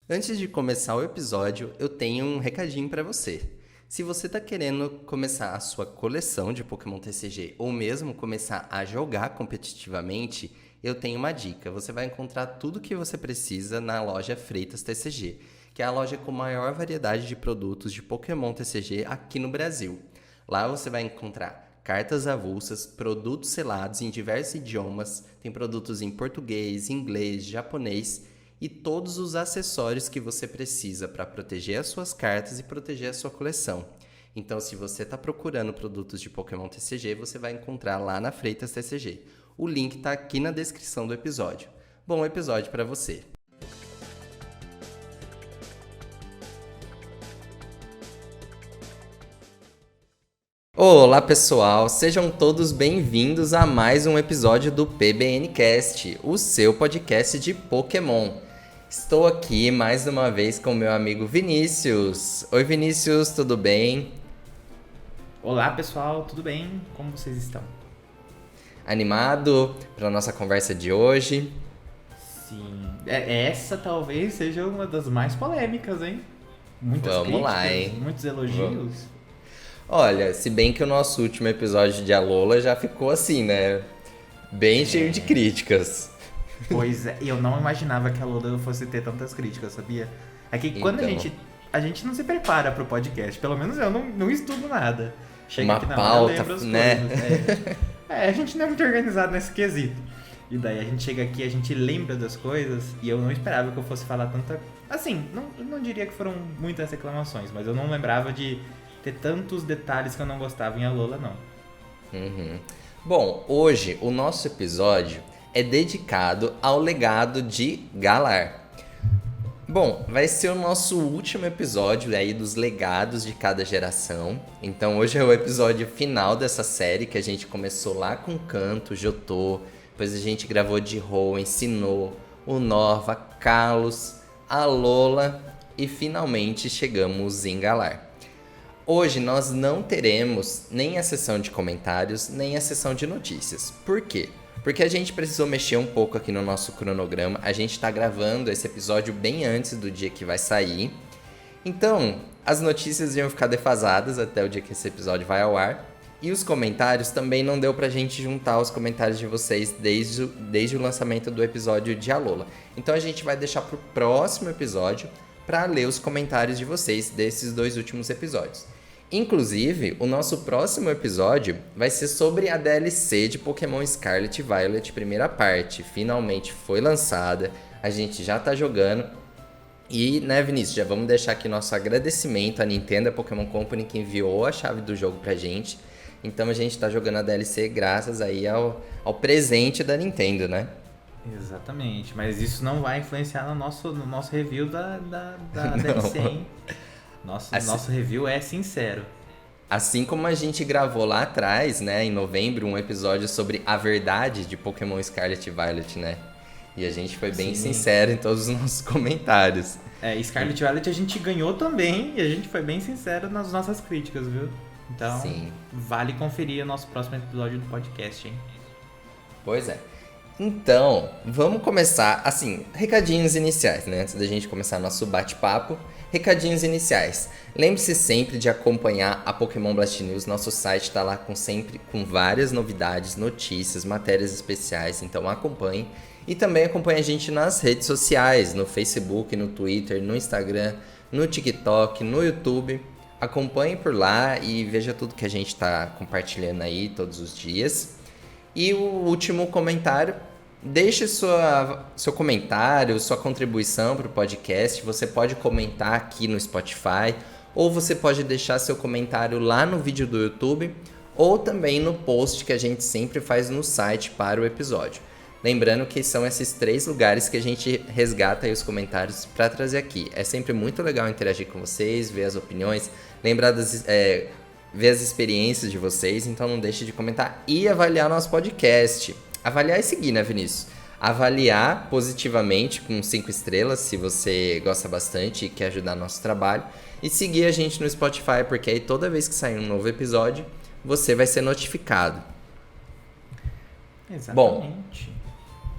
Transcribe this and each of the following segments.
Antes de começar o episódio, eu tenho um recadinho para você. Se você está querendo começar a sua coleção de Pokémon TCG ou mesmo começar a jogar competitivamente, eu tenho uma dica. Você vai encontrar tudo o que você precisa na loja Freitas TCG, que é a loja com maior variedade de produtos de Pokémon TCG aqui no Brasil. Lá você vai encontrar cartas avulsas, produtos selados em diversos idiomas, tem produtos em português, inglês, japonês e todos os acessórios que você precisa para proteger as suas cartas e proteger a sua coleção. Então, se você está procurando produtos de Pokémon TCG, você vai encontrar lá na Freitas TCG. O link está aqui na descrição do episódio. Bom episódio para você! Olá pessoal, sejam todos bem-vindos a mais um episódio do PBNcast, o seu podcast de Pokémon. Estou aqui mais uma vez com meu amigo Vinícius. Oi Vinícius, tudo bem? Olá pessoal, tudo bem? Como vocês estão? Animado para nossa conversa de hoje? Sim, essa talvez seja uma das mais polêmicas, hein? Muitas Vamos críticas, lá, hein? muitos elogios. Olha, se bem que o nosso último episódio de Alola já ficou assim, né? Bem cheio de críticas. Pois é, eu não imaginava que a Lola fosse ter tantas críticas, sabia? É que quando Então, a gente não se prepara pro podcast, pelo menos eu não estudo nada. Chega uma aqui na hora, eu pauta, lembro as né? coisas. A gente não é muito organizado nesse quesito. E daí a gente chega aqui, a gente lembra das coisas, e eu não esperava que eu fosse falar tanta... Assim, não diria que foram muitas reclamações, mas eu não lembrava de ter tantos detalhes que eu não gostava em Alola, não. Uhum. Bom, hoje o nosso episódio é dedicado ao legado de Galar. Bom, vai ser o nosso último episódio aí dos legados de cada geração. Então hoje é o episódio final dessa série que a gente começou lá com Kanto, Jotô, depois a gente gravou de Hoenn, Sinnoh, Unova, Kalos, Alola e finalmente chegamos em Galar. Hoje nós não teremos nem a sessão de comentários, nem a sessão de notícias. Por quê? Porque a gente precisou mexer um pouco aqui no nosso cronograma. A gente está gravando esse episódio bem antes do dia que vai sair. Então, as notícias iam ficar defasadas até o dia que esse episódio vai ao ar. E os comentários também não deu pra gente juntar os comentários de vocês desde o lançamento do episódio de Alola. Então a gente vai deixar pro próximo episódio para ler os comentários de vocês desses dois últimos episódios. Inclusive, o nosso próximo episódio vai ser sobre a DLC de Pokémon Scarlet e Violet, primeira parte. Finalmente foi lançada, a gente já tá jogando. E, né, Vinícius, já vamos deixar aqui nosso agradecimento à Nintendo e à Pokémon Company que enviou a chave do jogo pra gente. Então a gente tá jogando a DLC graças aí ao presente da Nintendo, né? Exatamente, mas isso não vai influenciar no nosso review da DLC, hein? Nosso review é sincero. Assim como a gente gravou lá atrás, né, em novembro, um episódio sobre a verdade de Pokémon Scarlet e Violet, né? E a gente foi bem sincero em todos os nossos comentários. Scarlet Violet a gente ganhou também e a gente foi bem sincero nas nossas críticas, viu? Então, Sim. Vale conferir o nosso próximo episódio do podcast, hein? Pois é. Então, vamos começar, assim, recadinhos iniciais, né? Antes da gente começar nosso bate-papo, recadinhos iniciais. Lembre-se sempre de acompanhar a Pokémon Blast News, nosso site está lá sempre com várias novidades, notícias, matérias especiais, então acompanhe. E também acompanhe a gente nas redes sociais, no Facebook, no Twitter, no Instagram, no TikTok, no YouTube. Acompanhe por lá e veja tudo que a gente está compartilhando aí todos os dias. E o último comentário, deixe seu comentário, sua contribuição para o podcast. Você pode comentar aqui no Spotify, ou você pode deixar seu comentário lá no vídeo do YouTube, ou também no post que a gente sempre faz no site para o episódio. Lembrando que são esses 3 lugares que a gente resgata aí os comentários para trazer aqui. É sempre muito legal interagir com vocês, ver as opiniões, lembrar ver as experiências de vocês, então não deixe de comentar e avaliar nosso podcast. Avaliar e seguir, né, Vinícius? Avaliar positivamente com 5 estrelas, se você gosta bastante e quer ajudar nosso trabalho. E seguir a gente no Spotify, porque aí toda vez que sair um novo episódio, você vai ser notificado. Exatamente.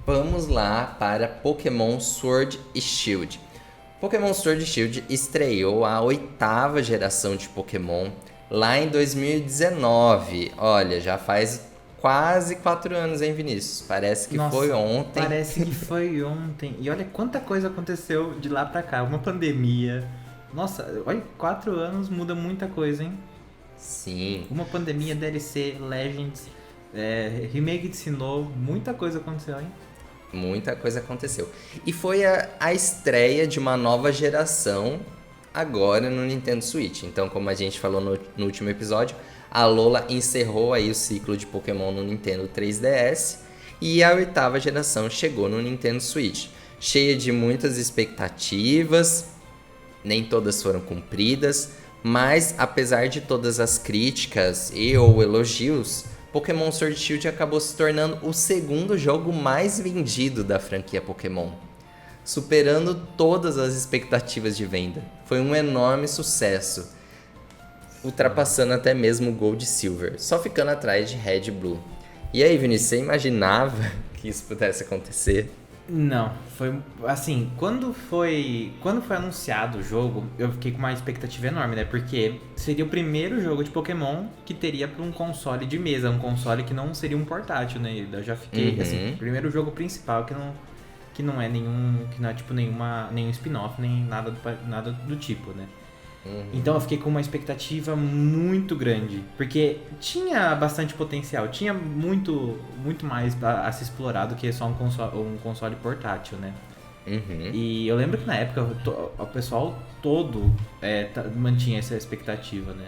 Bom, vamos lá para Pokémon Sword e Shield. Pokémon Sword e Shield estreou a 8ª geração de Pokémon lá em 2019. Olha, já faz quase 4 anos, hein, Vinícius? Parece que Nossa, foi ontem. Parece que foi ontem. E olha quanta coisa aconteceu de lá pra cá. Uma pandemia. Nossa, olha, 4 anos muda muita coisa, hein? Sim. Uma pandemia, DLC, Legends, remake de Sinnoh, muita coisa aconteceu, hein? Muita coisa aconteceu. E foi a estreia de uma nova geração agora no Nintendo Switch. Então, como a gente falou no último episódio, a Alola encerrou aí o ciclo de Pokémon no Nintendo 3DS e a 8ª geração chegou no Nintendo Switch. Cheia de muitas expectativas, nem todas foram cumpridas, mas apesar de todas as críticas e ou elogios, Pokémon Sword e Shield acabou se tornando o segundo jogo mais vendido da franquia Pokémon, superando todas as expectativas de venda. Foi um enorme sucesso, ultrapassando até mesmo Gold e Silver, só ficando atrás de Red e Blue. E aí, Vinícius, você imaginava que isso pudesse acontecer? Não, foi assim, quando foi anunciado o jogo, eu fiquei com uma expectativa enorme, né? Porque seria o primeiro jogo de Pokémon que teria para um console de mesa, um console que não seria um portátil, né? Eu já fiquei assim, primeiro jogo principal que não é tipo nenhum spin-off, nem nada do tipo, né? Então eu fiquei com uma expectativa muito grande, porque tinha bastante potencial, tinha muito mais a se explorar do que só um console portátil, né? E eu lembro que na época o pessoal todo mantinha essa expectativa, né?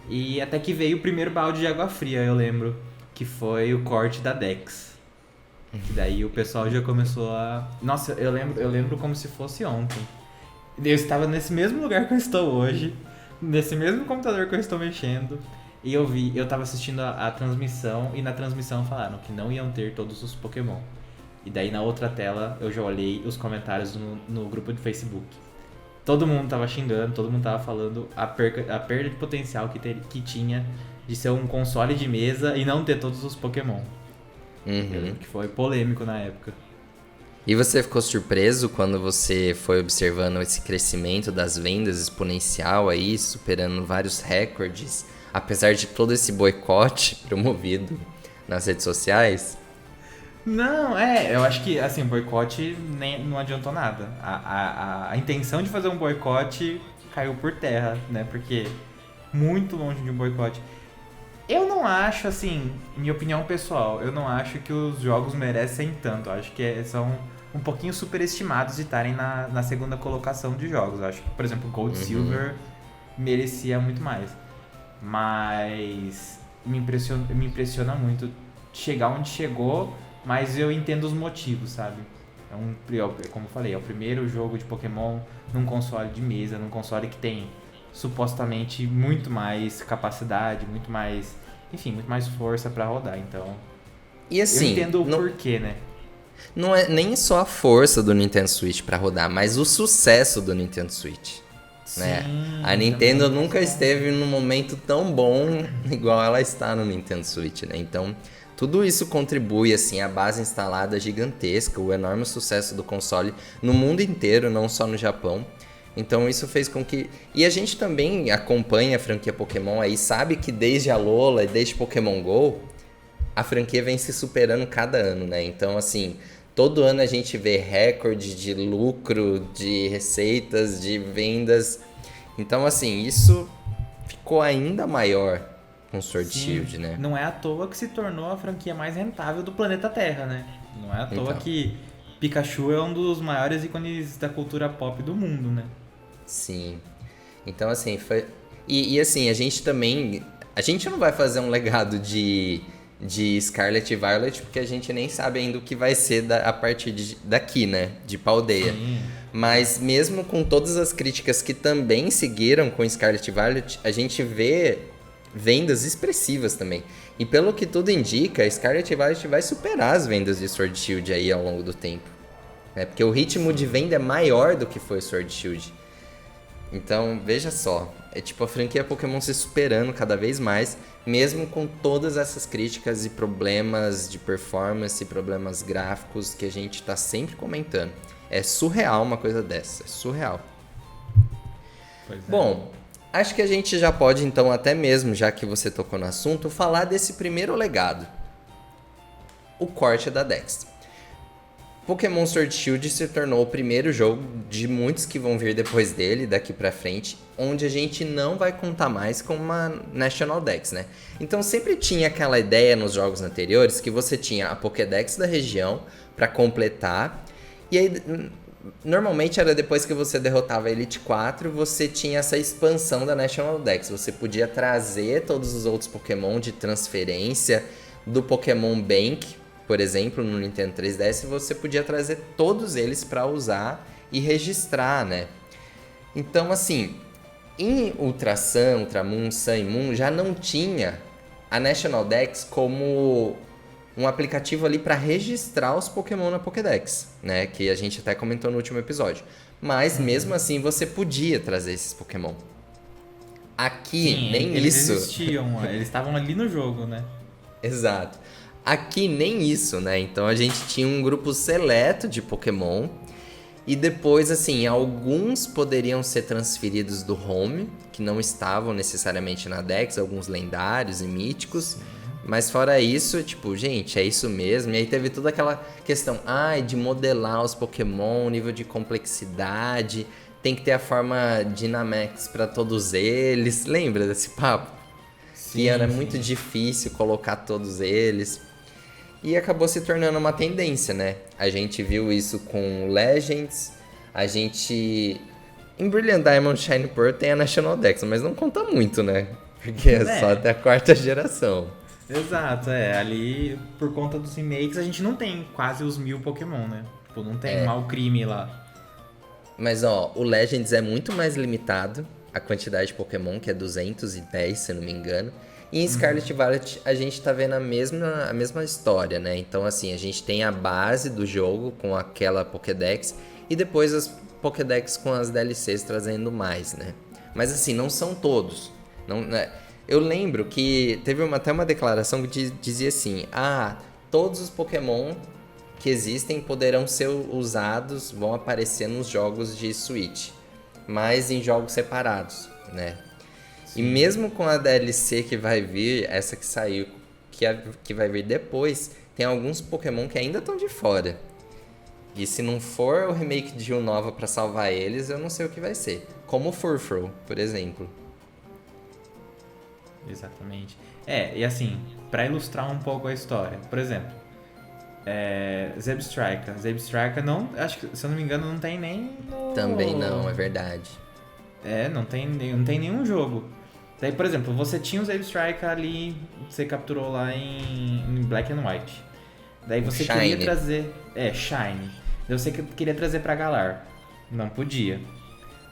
E até que veio o primeiro balde de água fria, eu lembro, que foi o corte da Dex. Que daí o pessoal já começou a... Nossa, eu lembro como se fosse ontem. Eu estava nesse mesmo lugar que eu estou hoje, nesse mesmo computador que eu estou mexendo, e eu tava assistindo a transmissão, e na transmissão falaram que não iam ter todos os Pokémon. E daí na outra tela eu já olhei os comentários no grupo de Facebook. Todo mundo tava xingando, todo mundo tava falando a perda de potencial que tinha de ser um console de mesa e não ter todos os Pokémon. Que foi polêmico na época. E você ficou surpreso quando você foi observando esse crescimento das vendas exponencial aí, superando vários recordes, apesar de todo esse boicote promovido nas redes sociais? Não, eu acho que assim, o boicote não adiantou nada. A intenção de fazer um boicote caiu por terra, né? Porque muito longe de um boicote. Eu não acho, assim, minha opinião pessoal, eu não acho que os jogos merecem tanto. Eu acho que são um pouquinho superestimados de estarem na segunda colocação de jogos. Eu acho que, por exemplo, Gold Silver merecia muito mais. Mas me impressiona muito chegar onde chegou, mas eu entendo os motivos, sabe? Como eu falei, é o primeiro jogo de Pokémon num console de mesa, num console que tem supostamente muito mais capacidade, muito mais força pra rodar, então e assim, eu entendo o porquê, né? Não é nem só a força do Nintendo Switch pra rodar, mas o sucesso do Nintendo Switch, né? Sim, A Nintendo nunca esteve num momento tão bom igual ela está no Nintendo Switch, né? Então, tudo isso contribui, assim, a base instalada gigantesca, o enorme sucesso do console no mundo inteiro, não só no Japão. Então isso fez com que... E a gente também acompanha a franquia Pokémon aí, sabe que desde a Alola e desde Pokémon GO, a franquia vem se superando cada ano, né? Então, assim, todo ano a gente vê recorde de lucro, de receitas, de vendas. Então, assim, isso ficou ainda maior com Sword Shield, né? Não é à toa que se tornou a franquia mais rentável do planeta Terra, né? Não é à toa que Pikachu é um dos maiores ícones da cultura pop do mundo, né? Sim. Então, assim, foi... E assim, a gente também... A gente não vai fazer um legado de Scarlet e Violet, porque a gente nem sabe ainda o que vai ser a partir daqui, né? De Paldea. Sim. Mas mesmo com todas as críticas que também seguiram com Scarlet e Violet, a gente vê vendas expressivas também. E pelo que tudo indica, Scarlet e Violet vai superar as vendas de Sword Shield aí ao longo do tempo. Né? Porque o ritmo de venda é maior do que foi Sword Shield. Então, veja só, é tipo a franquia Pokémon se superando cada vez mais, mesmo com todas essas críticas e problemas de performance, problemas gráficos que a gente tá sempre comentando. É surreal uma coisa dessa, é surreal. Pois é. Bom, acho que a gente já pode então até mesmo, já que você tocou no assunto, falar desse primeiro legado. O corte da Dex. Pokémon Sword Shield se tornou o primeiro jogo de muitos que vão vir depois dele, daqui pra frente, onde a gente não vai contar mais com uma National Dex, né? Então sempre tinha aquela ideia nos jogos anteriores que você tinha a Pokédex da região pra completar, e aí normalmente era depois que você derrotava a Elite 4, você tinha essa expansão da National Dex. Você podia trazer todos os outros Pokémon de transferência do Pokémon Bank, por exemplo, no Nintendo 3DS, você podia trazer todos eles para usar e registrar, né? Então, assim, em Ultra Sun, Ultra Moon, Sun e Moon, já não tinha a National Dex como um aplicativo ali para registrar os Pokémon na Pokédex, né? Que a gente até comentou no último episódio. Mas, mesmo assim, você podia trazer esses Pokémon. Aqui, Sim, nem eles isso... existiam, eles estavam ali no jogo, né? Exato. Aqui nem isso, né? Então a gente tinha um grupo seleto de Pokémon. E depois, assim, alguns poderiam ser transferidos do home, que não estavam necessariamente na Dex, alguns lendários e míticos. Mas fora isso, tipo, gente, é isso mesmo. E aí teve toda aquela questão, de modelar os Pokémon, nível de complexidade, tem que ter a forma Dynamax para todos eles. Lembra desse papo? Sim, Que era muito difícil colocar todos eles. E acabou se tornando uma tendência, né? A gente viu isso com Legends, a gente... Em Brilliant Diamond Shine Pearl tem a National Dex, mas não conta muito, né? Porque é só até a 4ª geração. Exato, ali por conta dos remakes a gente não tem quase os 1000 Pokémon, né? Tipo, não tem mau crime lá. Mas ó, o Legends é muito mais limitado, a quantidade de Pokémon, que é 210, se eu não me engano. E em Scarlet Violet a gente tá vendo a mesma história, né? Então assim, a gente tem a base do jogo com aquela Pokédex e depois as Pokédex com as DLCs trazendo mais, né? Mas assim, não são todos. Não, né? Eu lembro que teve até uma declaração que dizia assim, todos os Pokémon que existem poderão ser usados, vão aparecer nos jogos de Switch, mas em jogos separados, né? Sim. E mesmo com a DLC que vai vir, essa que saiu, que vai vir depois, tem alguns Pokémon que ainda estão de fora. E se não for o remake de Unova pra salvar eles, eu não sei o que vai ser. Como o Furfrou, por exemplo. Exatamente. E assim, pra ilustrar um pouco a história, por exemplo, Zebstrika não, acho que, se eu não me engano, não tem nem no... Também não, é verdade. Não tem nenhum jogo. Daí, por exemplo, você tinha o Zebstrika ali, você capturou lá em Black and White. Daí você queria trazer... Shine. Daí você queria trazer pra Galar. Não podia.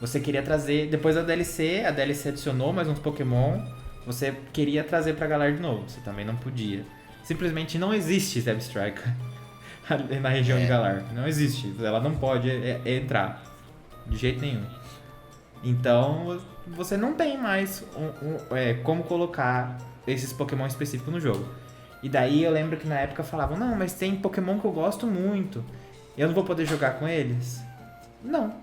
Você queria trazer... Depois da DLC, a DLC adicionou mais uns Pokémon. Você queria trazer pra Galar de novo. Você também não podia. Simplesmente não existe Zebstrika na região de Galar. Não existe. Ela não pode entrar. De jeito nenhum. Então, você não tem mais como colocar esses Pokémon específicos no jogo. E daí eu lembro que na época falavam, não, mas tem Pokémon que eu gosto muito. Eu não vou poder jogar com eles? Não.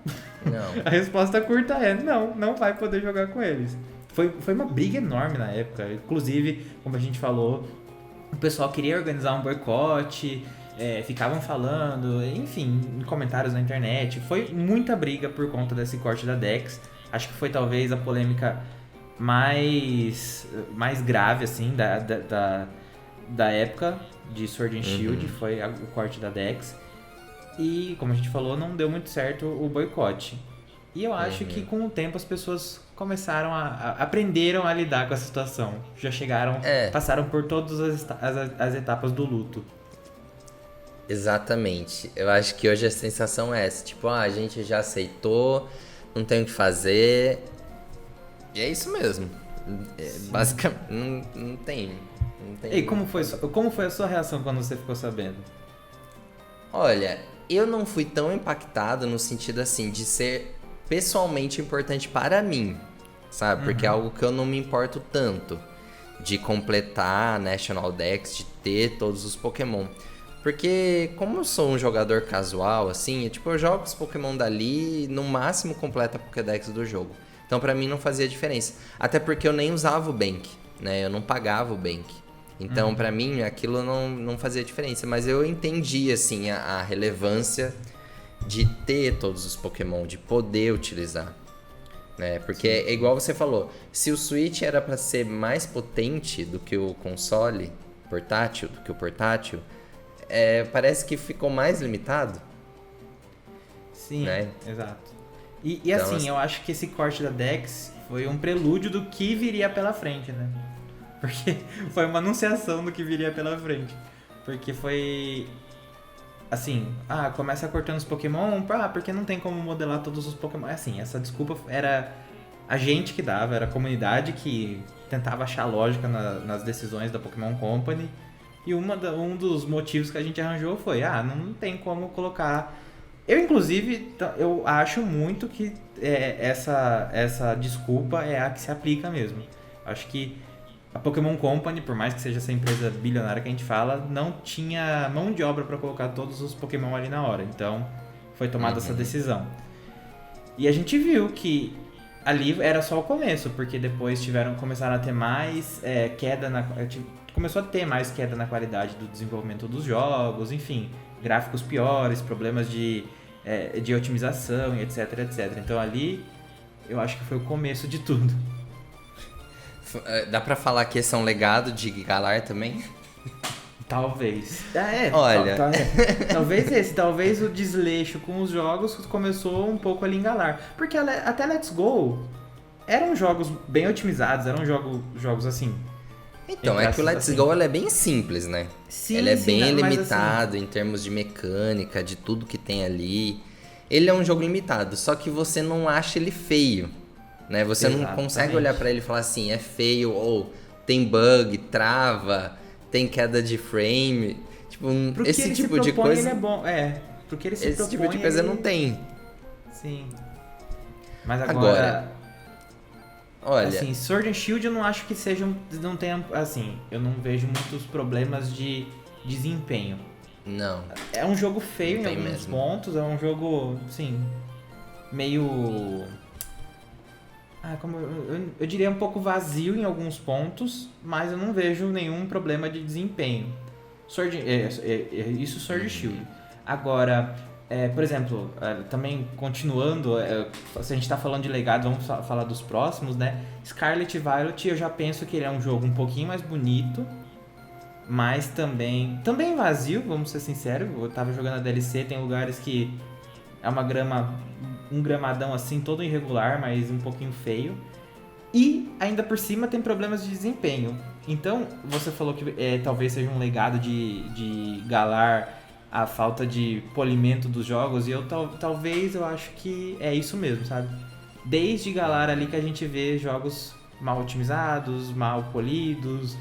A resposta curta é, não vai poder jogar com eles. Foi uma briga enorme na época. Inclusive, como a gente falou, o pessoal queria organizar um boicote, ficavam falando, enfim, em comentários na internet. Foi muita briga por conta desse corte da Dex. Acho que foi talvez a polêmica mais grave, assim, da época de Sword and Shield, foi o corte da Dex. E, como a gente falou, não deu muito certo o boicote. E eu acho que com o tempo as pessoas começaram aprenderam a lidar com a situação. Já chegaram, passaram por todas as etapas do luto. Exatamente. Eu acho que hoje a sensação é essa. Tipo, a gente já aceitou, não tem o que fazer. E é isso mesmo. Basicamente, não tem. E como foi a sua reação quando você ficou sabendo? Olha, eu não fui tão impactado no sentido assim de ser pessoalmente importante para mim, sabe? Porque é algo que eu não me importo tanto de completar a National Dex, de ter todos os Pokémon. Porque como eu sou um jogador casual, assim, eu jogo os Pokémon dali e no máximo completa a Pokédex do jogo. Então pra mim não fazia diferença. Até porque eu nem usava o Bank, né? Eu não pagava o Bank. Então pra mim aquilo não fazia diferença. Mas eu entendi, assim, a relevância de ter todos os Pokémon, de poder utilizar. Né? Porque é igual você falou, se o Switch era pra ser mais potente do que o console portátil, parece que ficou mais limitado. Sim, né? exato. E Então, assim, eu acho que esse corte da Dex foi um prelúdio do que viria pela frente, né? Porque foi uma anunciação do que viria pela frente. Porque foi assim, começa cortando os Pokémon, porque não tem como modelar todos os Pokémon. Assim, essa desculpa era a gente que dava, era a comunidade que tentava achar lógica nas decisões da Pokémon Company. E um dos motivos que a gente arranjou foi, não tem como colocar... Eu, inclusive, eu acho muito que essa desculpa é a que se aplica mesmo. Acho que a Pokémon Company, por mais que seja essa empresa bilionária que a gente fala, não tinha mão de obra para colocar todos os Pokémon ali na hora. Então, foi tomada essa decisão. E a gente viu que ali era só o começo, porque depois começaram a ter mais começou a ter mais queda na qualidade do desenvolvimento dos jogos, enfim, gráficos piores, problemas de otimização e etc, etc. Então ali, eu acho que foi o começo de tudo. Dá pra falar que esse é um legado de Galar também? Talvez. Olha. Talvez o desleixo com os jogos começou um pouco ali em Galar. Porque até Let's Go eram jogos bem otimizados, eram jogos assim. Então, é que o Let's Go é bem simples, né? Sim, ele é sim, bem mas limitado assim... em termos de mecânica, de tudo que tem ali. Ele é um jogo limitado, só que você não acha ele feio, né? Você não consegue olhar pra ele e falar assim, é feio, ou tem bug, trava, tem queda de frame. Tipo, esse tipo de coisa... ele é bom, porque ele se esse propõe... tipo de coisa não tem. Sim. Mas agora... Olha... Assim, Sword and Shield eu não acho que não tenha... Assim, eu não vejo muitos problemas de desempenho. Não. É um jogo feio em alguns mesmo. pontos, é um jogo, assim, meio... eu diria um pouco vazio em alguns pontos, mas eu não vejo nenhum problema de desempenho. Sword and Shield. Agora, por exemplo, também continuando, se a gente tá falando de legado, vamos falar dos próximos, né? Scarlet Violet, eu já penso que ele é um jogo um pouquinho mais bonito, mas também vazio, vamos ser sinceros. Eu tava jogando a DLC, tem lugares que é um gramadão assim, todo irregular, mas um pouquinho feio. E ainda por cima tem problemas de desempenho. Então, você falou que talvez seja um legado de Galar a falta de polimento dos jogos, e talvez eu acho que é isso mesmo, sabe? Desde Galar ali que a gente vê jogos mal otimizados, mal polidos,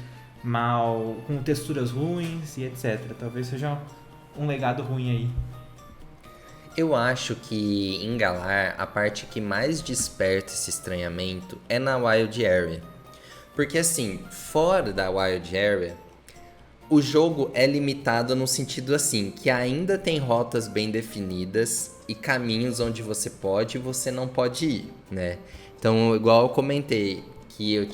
com texturas ruins e etc. Talvez seja um legado ruim aí. Eu acho que em Galar a parte que mais desperta esse estranhamento é na Wild Area. Porque assim, fora da Wild Area, o jogo é limitado no sentido assim, que ainda tem rotas bem definidas e caminhos onde você pode e você não pode ir, né? Então, igual eu comentei, que eu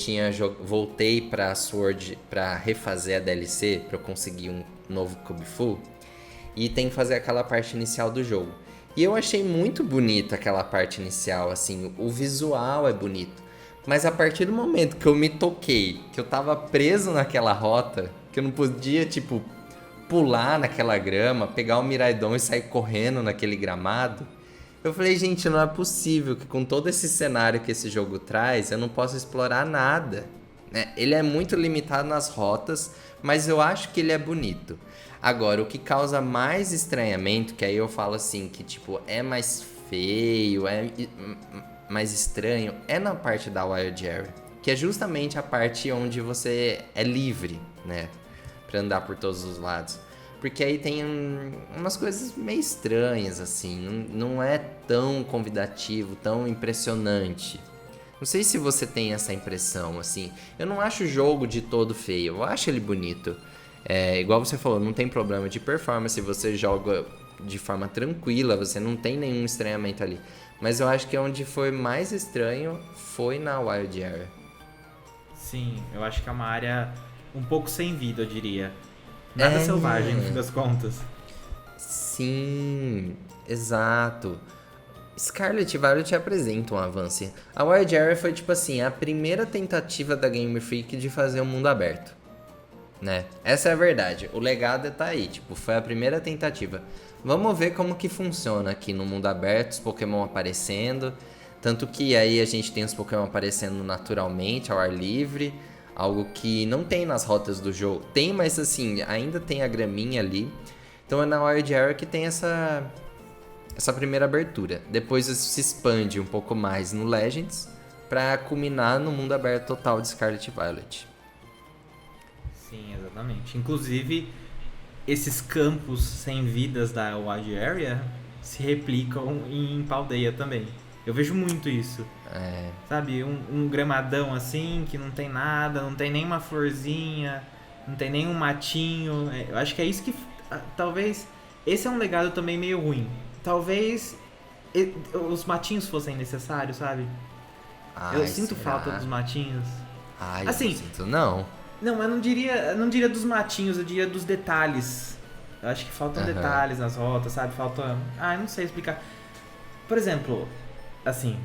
voltei pra Sword pra refazer a DLC, pra eu conseguir um novo Kubifu, e tem que fazer aquela parte inicial do jogo. E eu achei muito bonita aquela parte inicial, assim, o visual é bonito. Mas a partir do momento que eu me toquei, que eu tava preso naquela rota, que eu não podia, pular naquela grama, pegar o Miraidon e sair correndo naquele gramado, eu falei, gente, não é possível que com todo esse cenário que esse jogo traz, eu não possa explorar nada. Né? Ele é muito limitado nas rotas, mas eu acho que ele é bonito. Agora, o que causa mais estranhamento, que aí eu falo assim, que é mais feio, é mais estranho, é na parte da Wild Area, que é justamente a parte onde você é livre, né, pra andar por todos os lados. Porque aí tem umas coisas meio estranhas, assim, não é tão convidativo, tão impressionante. Não sei se você tem essa impressão, assim. Eu não acho o jogo de todo feio, eu acho ele bonito. Igual você falou, não tem problema de performance, você joga de forma tranquila, você não tem nenhum estranhamento ali. Mas eu acho que onde foi mais estranho foi na Wild Area. Sim, eu acho que é uma área um pouco sem vida, eu diria. Nada selvagem, no fim das contas. Sim, exato. Scarlet e Violet apresentam um avanço. A Wild Area foi, tipo assim, a primeira tentativa da Game Freak de fazer um mundo aberto, né? Essa é a verdade. O legado tá aí, tipo, foi a primeira tentativa. Vamos ver como que funciona aqui no mundo aberto, os Pokémon aparecendo. Tanto que aí a gente tem os Pokémon aparecendo naturalmente, ao ar livre. Algo que não tem nas rotas do jogo. Tem, mas assim, ainda tem a graminha ali. Então é na Wild Area que tem essa primeira abertura. Depois isso se expande um pouco mais no Legends, pra culminar no mundo aberto total de Scarlet e Violet. Sim, exatamente. Inclusive, esses campos sem vidas da Wild Area se replicam em Paldea também. Eu vejo muito isso. Sabe, um gramadão assim, que não tem nada, não tem nenhuma florzinha, não tem nenhum matinho. Eu acho que é isso que... Talvez... Esse é um legado também meio ruim. Talvez os matinhos fossem necessários, sabe? Eu sinto falta dos matinhos. Assim, eu sinto não. Não, eu não diria dos matinhos, eu diria dos detalhes. Eu acho que faltam detalhes nas rotas, sabe? Falta... eu não sei explicar. Por exemplo, assim,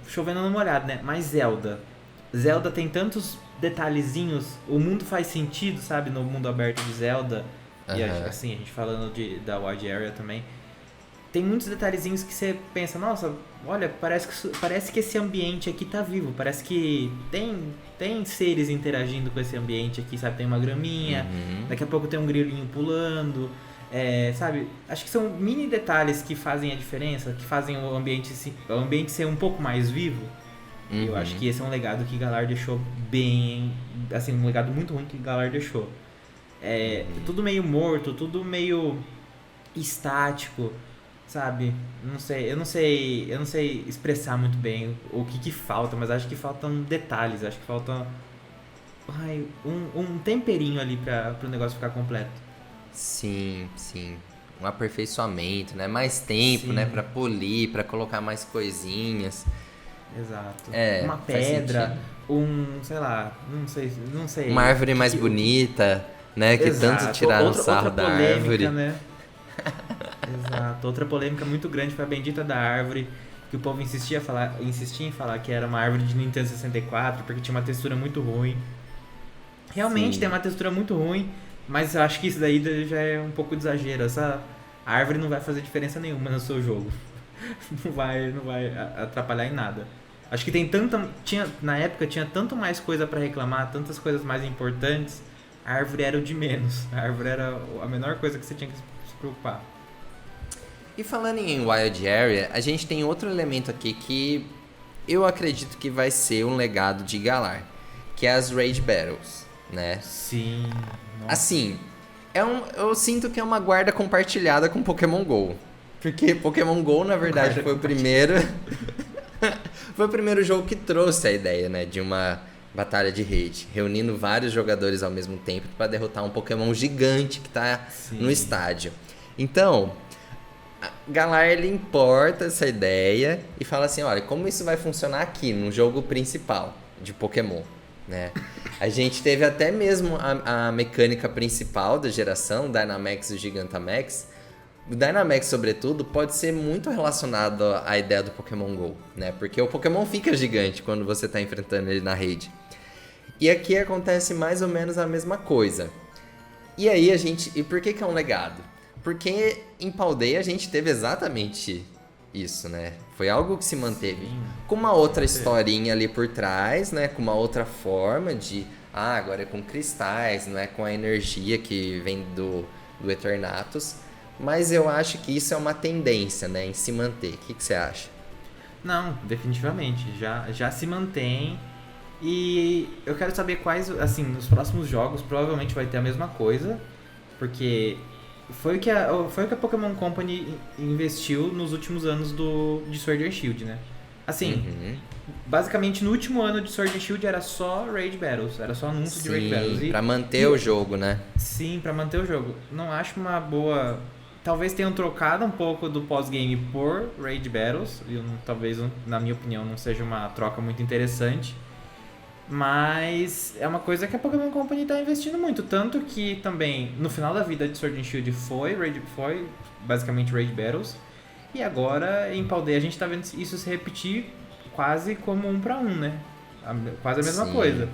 chovendo numa olhada, né? Mas Zelda tem tantos detalhezinhos, o mundo faz sentido, sabe? No mundo aberto de Zelda. E assim, a gente falando da Wild Area também. Tem muitos detalhezinhos que você pensa, nossa, olha, parece que esse ambiente aqui tá vivo. Parece que tem seres interagindo com esse ambiente aqui, sabe? Tem uma graminha, daqui a pouco tem um grilinho pulando, sabe? Acho que são mini detalhes que fazem a diferença, que fazem o ambiente ser um pouco mais vivo. E eu acho que esse é um legado que Galar deixou bem... Assim, um legado muito ruim que Galar deixou. Tudo meio morto, tudo meio estático, sabe? Eu não sei expressar muito bem o que falta, mas acho que faltam detalhes, acho que falta um temperinho ali para o negócio ficar completo. Sim. Um aperfeiçoamento, né? Mais tempo, né? Pra polir, pra colocar mais coisinhas. Exato. Uma pedra, sei lá, não sei. Uma árvore mais bonita, né? Que tanto tiraram sarro da árvore. Né? Exato. Outra polêmica muito grande foi a bendita da árvore, que o povo insistia em falar que era uma árvore de Nintendo 64, porque tinha uma textura muito ruim. Realmente tem uma textura muito ruim, mas eu acho que isso daí já é um pouco de exagero. Essa árvore não vai fazer diferença nenhuma no seu jogo. Não vai atrapalhar em nada. Acho que na época tinha tanto mais coisa pra reclamar, tantas coisas mais importantes. A árvore era o de menos. A árvore era a menor coisa que você tinha que se preocupar. E falando em Wild Area, a gente tem outro elemento aqui que eu acredito que vai ser um legado de Galar, que é as Raid Battles, né? Sim. Nossa. Assim, eu sinto que é uma guarda compartilhada com Pokémon GO. Porque Pokémon GO, na verdade, foi o primeiro... foi o primeiro jogo que trouxe a ideia, né, de uma batalha de raid, reunindo vários jogadores ao mesmo tempo para derrotar um Pokémon gigante que tá no estádio. Então, Galar, ele importa essa ideia e fala assim, olha, como isso vai funcionar aqui no jogo principal de Pokémon, né? A gente teve até mesmo a mecânica principal da geração, o Dynamax e o Gigantamax. O Dynamax, sobretudo, pode ser muito relacionado à ideia do Pokémon GO, né? Porque o Pokémon fica gigante quando você está enfrentando ele na rede. E aqui acontece mais ou menos a mesma coisa. E aí E por que é um legado? Porque em Paldea a gente teve exatamente isso, né? Foi algo que se manteve. Com uma outra historinha ali por trás, né? Com uma outra forma de... agora é com cristais, não é com a energia que vem do Eternatus. Mas eu acho que isso é uma tendência, né, em se manter. O que você acha? Não, definitivamente. Já se mantém. E eu quero saber quais, assim, nos próximos jogos provavelmente vai ter a mesma coisa. Porque foi o que a Pokémon Company investiu nos últimos anos de Sword and Shield, né? Assim, basicamente no último ano de Sword and Shield era só Raid Battles, era só anúncio de Raid Battles. Pra manter o jogo, né? Sim, pra manter o jogo. Não acho uma boa... Talvez tenham trocado um pouco do pós-game por Raid Battles. Talvez, na minha opinião, não seja uma troca muito interessante. Mas é uma coisa que a Pokémon Company tá investindo muito. Tanto que também, no final da vida de Sword and Shield foi basicamente Raid Battles. E agora, em Paldea, a gente tá vendo isso se repetir quase como 1 pra 1, né? Quase a mesma coisa.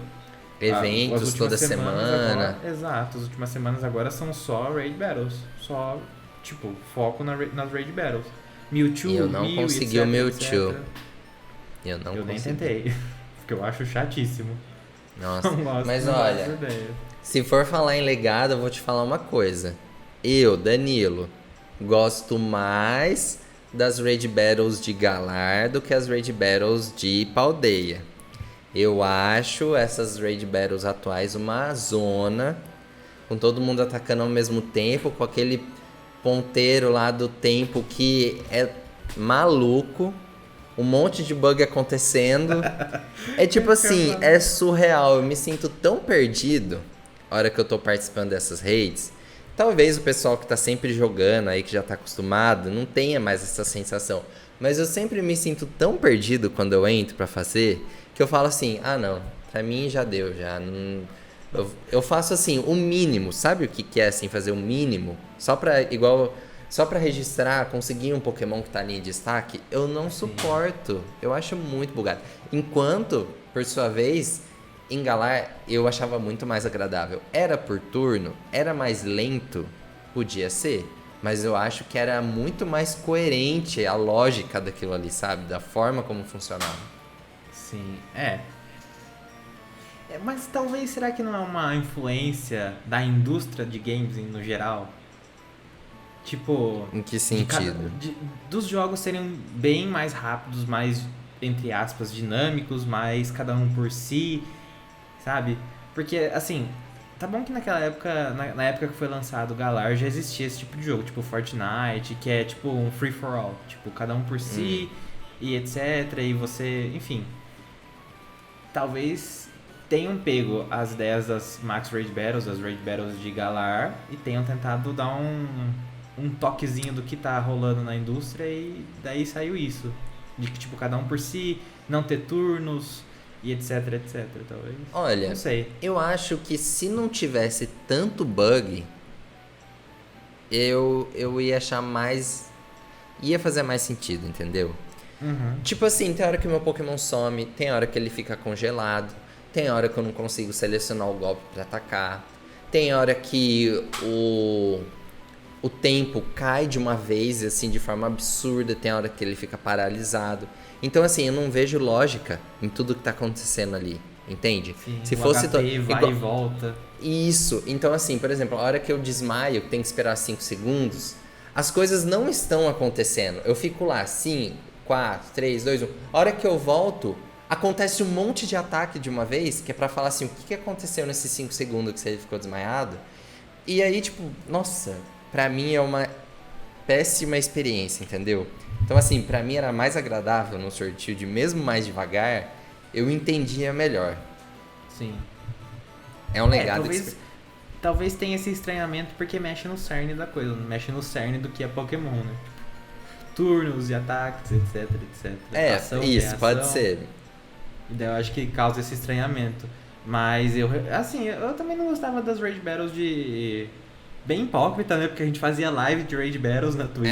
Eventos toda semana. Agora, exato, as últimas semanas agora são só Raid Battles. Só, tipo, foco nas Raid Battles. Mewtwo, E eu não Mew, consegui etc, o Mewtwo. etc. Eu nem Nem consegui. tentei, porque eu acho chatíssimo. Nossa, Não gosto, mas não gosto olha, dessa ideia. se for falar em legado, eu vou te falar uma coisa. Eu, Danilo, gosto mais das Raid Battles de Galar do que as Raid Battles de Paldea. Eu acho essas Raid Battles atuais uma zona, com todo mundo atacando ao mesmo tempo, com aquele ponteiro lá do tempo que é maluco, um monte de bug acontecendo. É tipo assim, é surreal. Eu me sinto tão perdido na hora que eu tô participando dessas raids. Talvez o pessoal que tá sempre jogando aí, que já tá acostumado, não tenha mais essa sensação. Mas eu sempre me sinto tão perdido quando eu entro pra fazer, que eu falo assim, ah não, pra mim já deu, já não... Eu faço assim, o mínimo, sabe o que é assim, fazer o mínimo? Só pra registrar, conseguir um Pokémon que tá ali em destaque, eu não suporto. Eu acho muito bugado. Enquanto, por sua vez, em Galar, eu achava muito mais agradável. Era por turno, era mais lento, podia ser, mas eu acho que era muito mais coerente a lógica daquilo ali, sabe? Da forma como funcionava. Sim, mas talvez, será que não é uma influência da indústria de games no geral? Tipo... Em que sentido? Dos jogos serem bem mais rápidos, mais, entre aspas, dinâmicos, mais cada um por si, sabe? Porque, assim, tá bom que naquela época, na época que foi lançado o Galar, já existia esse tipo de jogo, tipo Fortnite, que é tipo um free-for-all, tipo, cada um por si, e etc, e você, enfim... Talvez tenham pego as ideias das Max Raid Battles, as Raid Battles de Galar, e tenham tentado dar um toquezinho do que tá rolando na indústria, e daí saiu isso. De que, tipo, cada um por si, não ter turnos, e etc, etc, talvez. Olha, não sei. Eu acho que se não tivesse tanto bug, eu ia achar mais... Ia fazer mais sentido, entendeu? Tipo assim, tem hora que o meu Pokémon some, tem hora que ele fica congelado, tem hora que eu não consigo selecionar o golpe pra atacar, tem hora que o tempo cai de uma vez, assim, de forma absurda, tem hora que ele fica paralisado. Então, assim, eu não vejo lógica em tudo que tá acontecendo ali, entende? Sim, Se o fosse HP vai e volta. Isso, então assim, por exemplo, a hora que eu desmaio, que tem que esperar 5 segundos, as coisas não estão acontecendo. Eu fico lá, 5, 4, 3, 2, 1. A hora que eu volto, acontece um monte de ataque de uma vez, que é pra falar assim, o que aconteceu nesses 5 segundos que você ficou desmaiado? E aí, tipo, nossa, pra mim é uma péssima experiência, entendeu? Então assim, pra mim era mais agradável no Sword Shield, mesmo mais devagar, eu entendia melhor. Sim. É um legado talvez tenha esse estranhamento porque mexe no cerne da coisa, mexe no cerne do que é Pokémon, né? Turnos e ataques, etc, etc. Ação, isso, reação. pode ser. E daí eu acho que causa esse estranhamento. Mas eu também não gostava das Raid Battles de... Bem hipócrita, né? Porque a gente fazia live de Raid Battles na Twitch.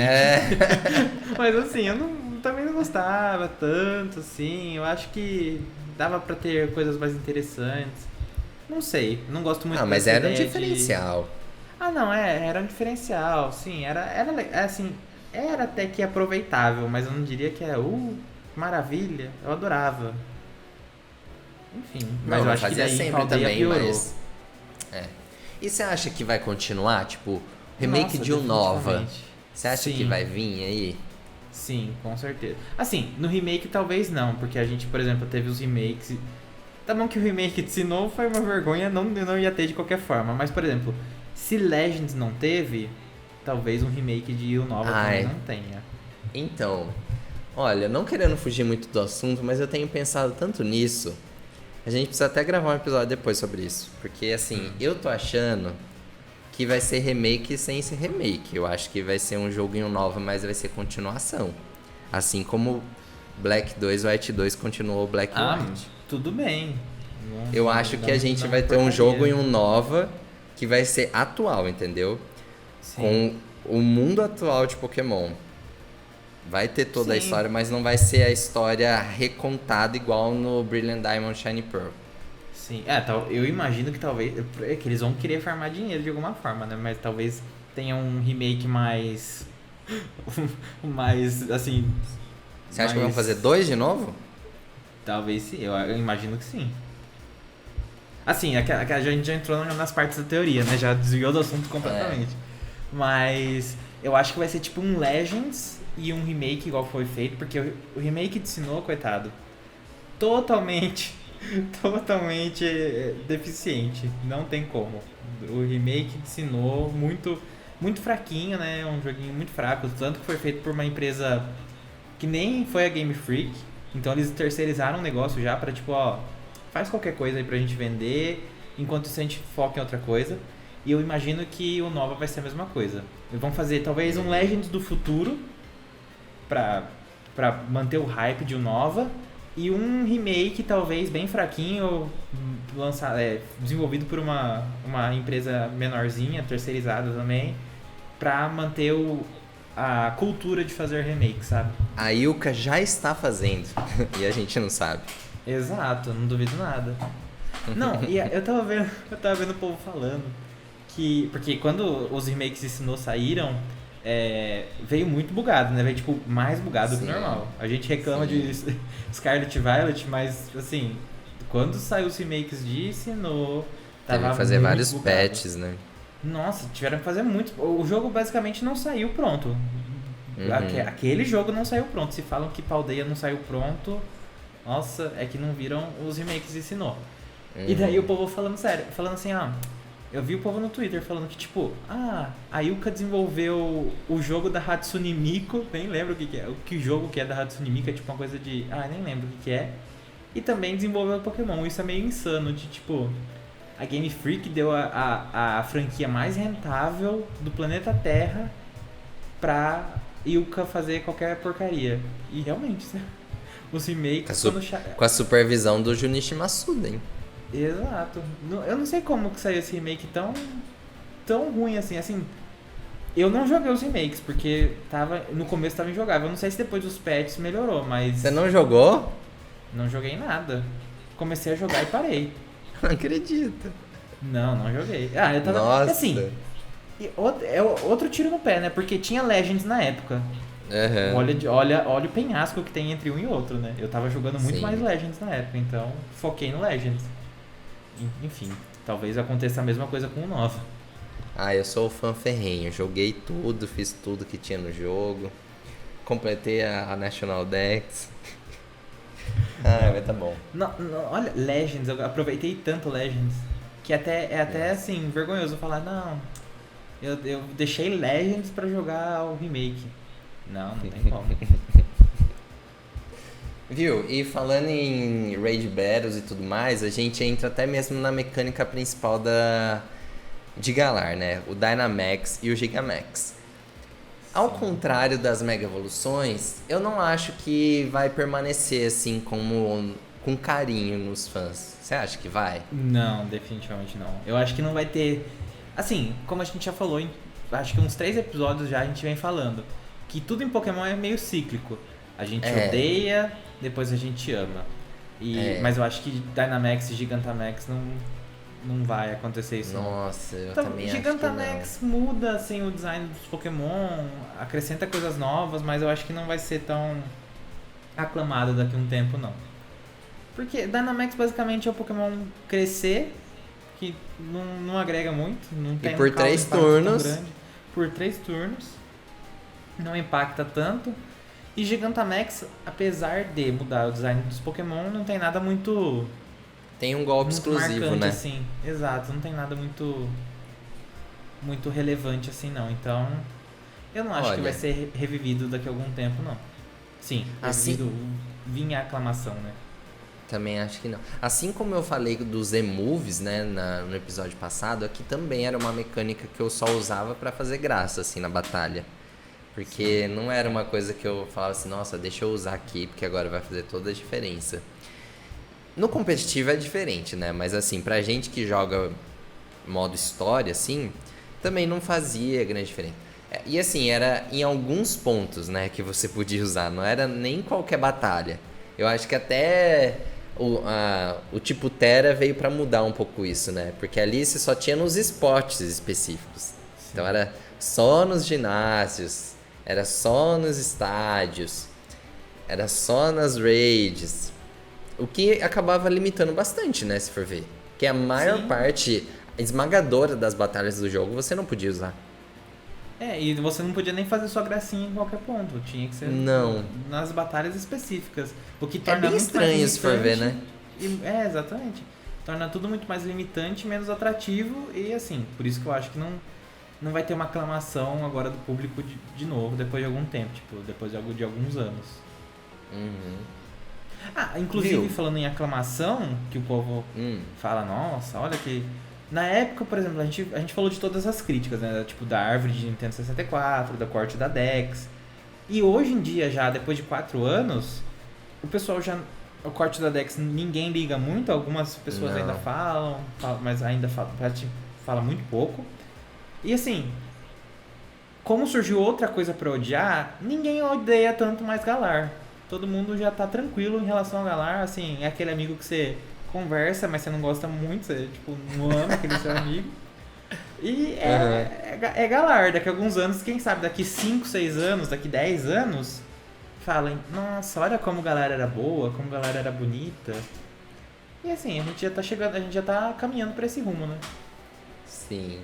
Mas assim, eu também não gostava tanto, assim. Eu acho que dava pra ter coisas mais interessantes. Não sei, não gosto muito mas dessa era um ideia diferencial. era um diferencial, sim. Assim, era até que aproveitável, mas eu não diria que maravilha. Eu adorava. Enfim, mas eu acho que daí sempre também, piorou. mas... E você acha que vai continuar? Tipo, remake de Definitivamente. Unova. Você acha que vai vir aí? Sim, com certeza. Assim, no remake talvez não, porque a gente, por exemplo, teve os remakes. Tá bom que o remake de Sinnoh foi uma vergonha, não ia ter de qualquer forma. Mas, por exemplo, se Legends não teve, talvez um remake de Unova também não tenha. Então, Olha, não querendo fugir muito do assunto, mas eu tenho pensado tanto nisso. A gente precisa até gravar um episódio depois sobre isso. Porque, assim, eu tô achando que vai ser remake sem ser remake. Eu acho que vai ser um joguinho novo, mas vai ser continuação. Assim como Black 2 White 2 continuou Black White. Tudo bem. Eu acho que a gente vai ter um jogo em um nova que vai ser atual, entendeu? Sim. Com o mundo atual de Pokémon. Vai ter toda a Sim. história, mas não vai ser a história recontada igual no Brilliant Diamond Shiny Pearl. Sim, eu imagino que talvez. Que eles vão querer farmar dinheiro de alguma forma, né? Mas talvez tenha um remake mais. mais, assim. Você acha que vão fazer 2 de novo? Talvez sim, eu imagino que sim. Assim, a gente já entrou nas partes da teoria, né? Já desviou do assunto completamente. Mas eu acho que vai ser tipo um Legends e um remake igual foi feito, porque o remake de Sinnoh, coitado, totalmente deficiente. Não tem como. O remake de Sinnoh, muito fraquinho, né? Um joguinho muito fraco. Tanto que foi feito por uma empresa que nem foi a Game Freak. Então eles terceirizaram o negócio já pra tipo, ó, faz qualquer coisa aí pra gente vender, enquanto isso a gente foca em outra coisa. E eu imagino que o Nova vai ser a mesma coisa. Eles vão fazer talvez um Legends do futuro pra manter o hype de um Nova. E um remake talvez bem fraquinho, desenvolvido por uma empresa menorzinha, terceirizada também, pra manter a cultura de fazer remake, sabe? A Yuka já está fazendo e a gente não sabe. Exato, não duvido nada. Não, e eu tava vendo o povo falando que... Porque quando os remakes de Sinnoh saíram, veio muito bugado, né? Veio, tipo, mais bugado que normal. A gente reclama de Scarlet Violet, mas, assim, quando saiu os remakes de Sinnoh, tava Teve que fazer muito vários bugado. patches, né? Nossa, tiveram que fazer muito. O jogo basicamente não saiu pronto. Aquele jogo não saiu pronto. Se falam que Paldeia não saiu pronto, nossa, é que não viram os remakes de Sinnoh. E daí o povo falando sério, falando assim, eu vi o povo no Twitter falando que, tipo, a Yuka desenvolveu o jogo da Hatsune Miku, nem lembro o que é, que jogo que é da Hatsune Miku, é tipo uma coisa de, nem lembro o que é, e também desenvolveu o Pokémon. Isso é meio insano, de tipo, a Game Freak deu a franquia mais rentável do planeta Terra pra Yuka fazer qualquer porcaria. E realmente, os remakes... Com a supervisão do Junichi Masuda, hein? Exato. Eu não sei como que saiu esse remake tão ruim assim. Assim, eu não joguei os remakes, porque no começo tava injogável. Eu não sei se depois dos patches melhorou, mas... Você não jogou? Não joguei nada. Comecei a jogar e parei. Não acredito. Não joguei. Eu tava... Nossa. Assim, outro tiro no pé, né? Porque tinha Legends na época. Olha o penhasco que tem entre um e outro, né? Eu tava jogando muito mais Legends na época, então foquei no Legends. Enfim, talvez aconteça a mesma coisa com o Nova. Eu sou fã ferrenho. Joguei tudo, fiz tudo que tinha no jogo. Completei a National Dex. Mas tá bom. Não, olha, Legends, eu aproveitei tanto Legends que é até assim, vergonhoso falar, não, eu deixei Legends pra jogar o remake. Não tem como. Viu? E falando em Raid Battles e tudo mais, a gente entra até mesmo na mecânica principal de Galar, né? O Dynamax e o Gigamax. Ao contrário das Mega Evoluções, eu não acho que vai permanecer assim com carinho nos fãs. Você acha que vai? Não, definitivamente não. Eu acho que não vai ter... Assim, como a gente já falou, acho que uns 3 episódios já a gente vem falando, que tudo em Pokémon é meio cíclico. A gente odeia, depois a gente ama. Mas eu acho que Dynamax e Gigantamax não vai acontecer isso. Nossa, eu então, também Gigantamax acho que não. muda assim, o design dos Pokémon, acrescenta coisas novas, mas eu acho que não vai ser tão aclamado daqui a um tempo, não. Porque Dynamax basicamente é o Pokémon crescer, que não agrega muito, não tem E por 3 turnos. grande. Por 3 turnos, não impacta tanto. E Gigantamax, apesar de mudar o design dos Pokémon, não tem nada muito... Tem um golpe muito exclusivo, marcante, né? Assim. Exato, não tem nada muito relevante assim, não. Então, eu não acho que vai ser revivido daqui a algum tempo, não. Sim, Assim, vinha a aclamação, né? também acho que não. Assim como eu falei dos E-Moves, né, no episódio passado, aqui também era uma mecânica que eu só usava pra fazer graça, assim, na batalha. Porque não era uma coisa que eu falava assim, nossa, deixa eu usar aqui, porque agora vai fazer toda a diferença. No competitivo é diferente, né? Mas assim, pra gente que joga modo história, assim, também não fazia grande diferença. E assim, era em alguns pontos, né, que você podia usar, não era nem qualquer batalha. Eu acho que até o tipo Terra veio pra mudar um pouco isso, né? Porque ali você só tinha nos esportes específicos. Então era só nos ginásios, era só nos estádios, era só nas raids. O que acabava limitando bastante, né, se for ver. Que a maior parte esmagadora das batalhas do jogo você não podia usar. E você não podia nem fazer sua gracinha em qualquer ponto. Tinha que ser Não. nas batalhas específicas. O que É torna bem muito estranho mais se for ver, né? Exatamente. Torna tudo muito mais limitante, menos atrativo. E assim, por isso que eu acho que não vai ter uma aclamação agora do público de novo, depois de algum tempo. Tipo, depois de alguns anos. Uhum. Inclusive, Viu? falando em aclamação, que o povo fala, nossa, olha que... Na época, por exemplo, a gente falou de todas as críticas, né? Tipo, da árvore de Nintendo 64, da corte da Dex. E hoje em dia, já depois de 4 anos, o pessoal já... O corte da Dex ninguém liga muito, algumas pessoas Não. ainda falam, mas ainda fala muito pouco. E assim, como surgiu outra coisa pra odiar, ninguém odeia tanto mais Galar. Todo mundo já tá tranquilo em relação ao Galar, assim, é aquele amigo que você conversa, mas você não gosta muito, você tipo, não ama aquele seu amigo. E é Galar, daqui a alguns anos, quem sabe, daqui 5, 6 anos, daqui 10 anos, falem, nossa, olha como Galar era boa, como Galar era bonita. E assim, a gente já tá chegando, a gente já tá caminhando pra esse rumo, né? Sim.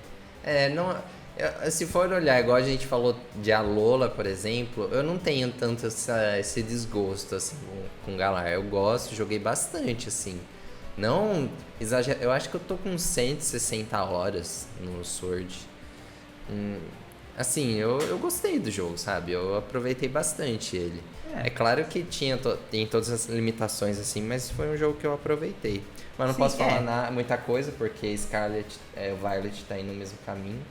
Não, se for olhar, igual a gente falou de Alola, por exemplo, eu não tenho tanto esse desgosto assim com Galar. Eu gosto, joguei bastante, assim. Não exagero, eu acho que eu tô com 160 horas no Sword. Assim, eu gostei do jogo, sabe? Eu aproveitei bastante ele. É claro que tem todas as limitações assim, mas foi um jogo que eu aproveitei. Mas não posso falar muita coisa, porque Scarlet e Violet tá indo no mesmo caminho.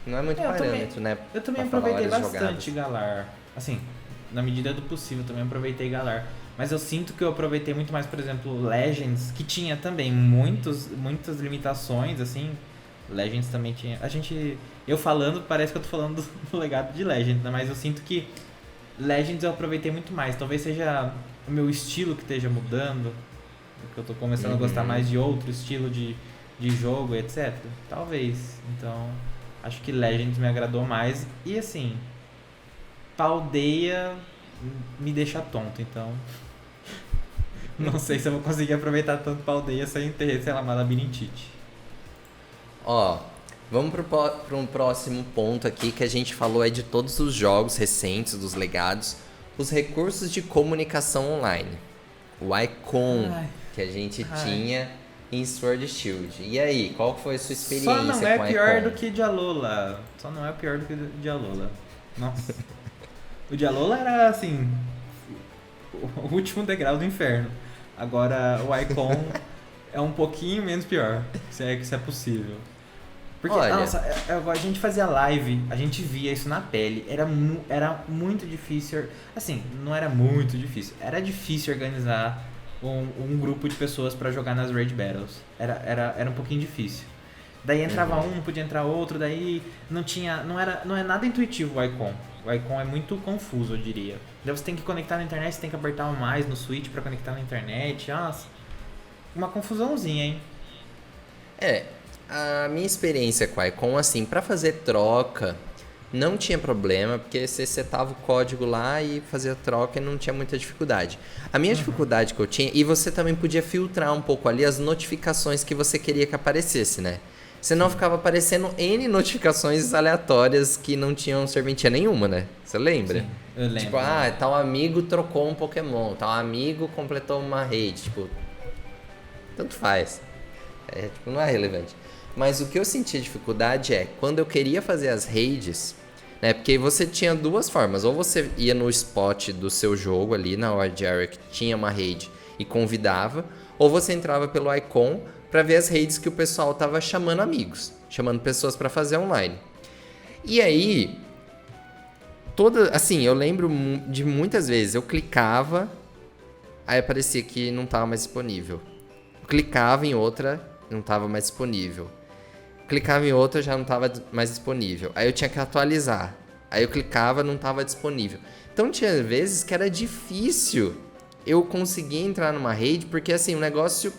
Não é muito parâmetro, né? Eu também pra falar aproveitei horas bastante jogadas. Galar. Assim, na medida do possível, também aproveitei Galar. Mas eu sinto que eu aproveitei muito mais, por exemplo, Legends, que tinha também muitas limitações, assim. Legends também tinha. Eu falando, parece que eu tô falando do legado de Legends, né? Mas eu sinto que Legends eu aproveitei muito mais. Talvez seja o meu estilo que esteja mudando. Porque eu tô começando a gostar mais de outro estilo de jogo, etc. Talvez. Então, acho que Legends me agradou mais. E assim, Paldeia me deixa tonto, então. Não sei se eu vou conseguir aproveitar tanto Paldeia sem ter, sei lá, uma labirintite. Ó, vamos pro um próximo ponto aqui que a gente falou de todos os jogos recentes, dos legados, os recursos de comunicação online. O Icon que a gente tinha em Sword Shield. E aí, qual foi a sua experiência com o Icon? Só não é pior do que de Alola. Só não é pior do que de Alola. Nossa. O de Alola era, assim, o último degrau do inferno. Agora, o Icon é um pouquinho menos pior, se é possível. Porque, nossa, a gente fazia live, a gente via isso na pele. Era muito difícil. Assim, não era muito difícil. Era difícil organizar um grupo de pessoas pra jogar nas Raid Battles. Era um pouquinho difícil. Daí entrava um, não podia entrar outro, daí não é nada intuitivo o Icon. O Icon é muito confuso, eu diria. Daí você tem que conectar na internet, você tem que apertar um mais no Switch pra conectar na internet. Nossa, uma confusãozinha, hein? A minha experiência com o Icon, assim, pra fazer troca, não tinha problema, porque você setava o código lá e fazia troca e não tinha muita dificuldade. A minha dificuldade que eu tinha, e você também podia filtrar um pouco ali as notificações que você queria que aparecesse, né? Senão ficava aparecendo N notificações aleatórias que não tinham serventia nenhuma, né? Você lembra? Sim, eu lembro. Tipo, tal amigo trocou um Pokémon, tal amigo completou uma raid, tipo... Tanto faz. Não é relevante. Mas o que eu sentia dificuldade é, quando eu queria fazer as raids, né? Porque você tinha duas formas. Ou você ia no spot do seu jogo ali, na wide area que tinha uma raid e convidava. Ou você entrava pelo Icon pra ver as raids que o pessoal tava chamando amigos. Chamando pessoas pra fazer online. E aí... assim, eu lembro de muitas vezes eu clicava, aí aparecia que não estava mais disponível. Eu clicava em outra, não estava mais disponível. Clicava em outra, já não estava mais disponível. Aí eu tinha que atualizar. Aí eu clicava, não estava disponível. Então tinha vezes que era difícil eu conseguir entrar numa rede, porque assim, o negócio...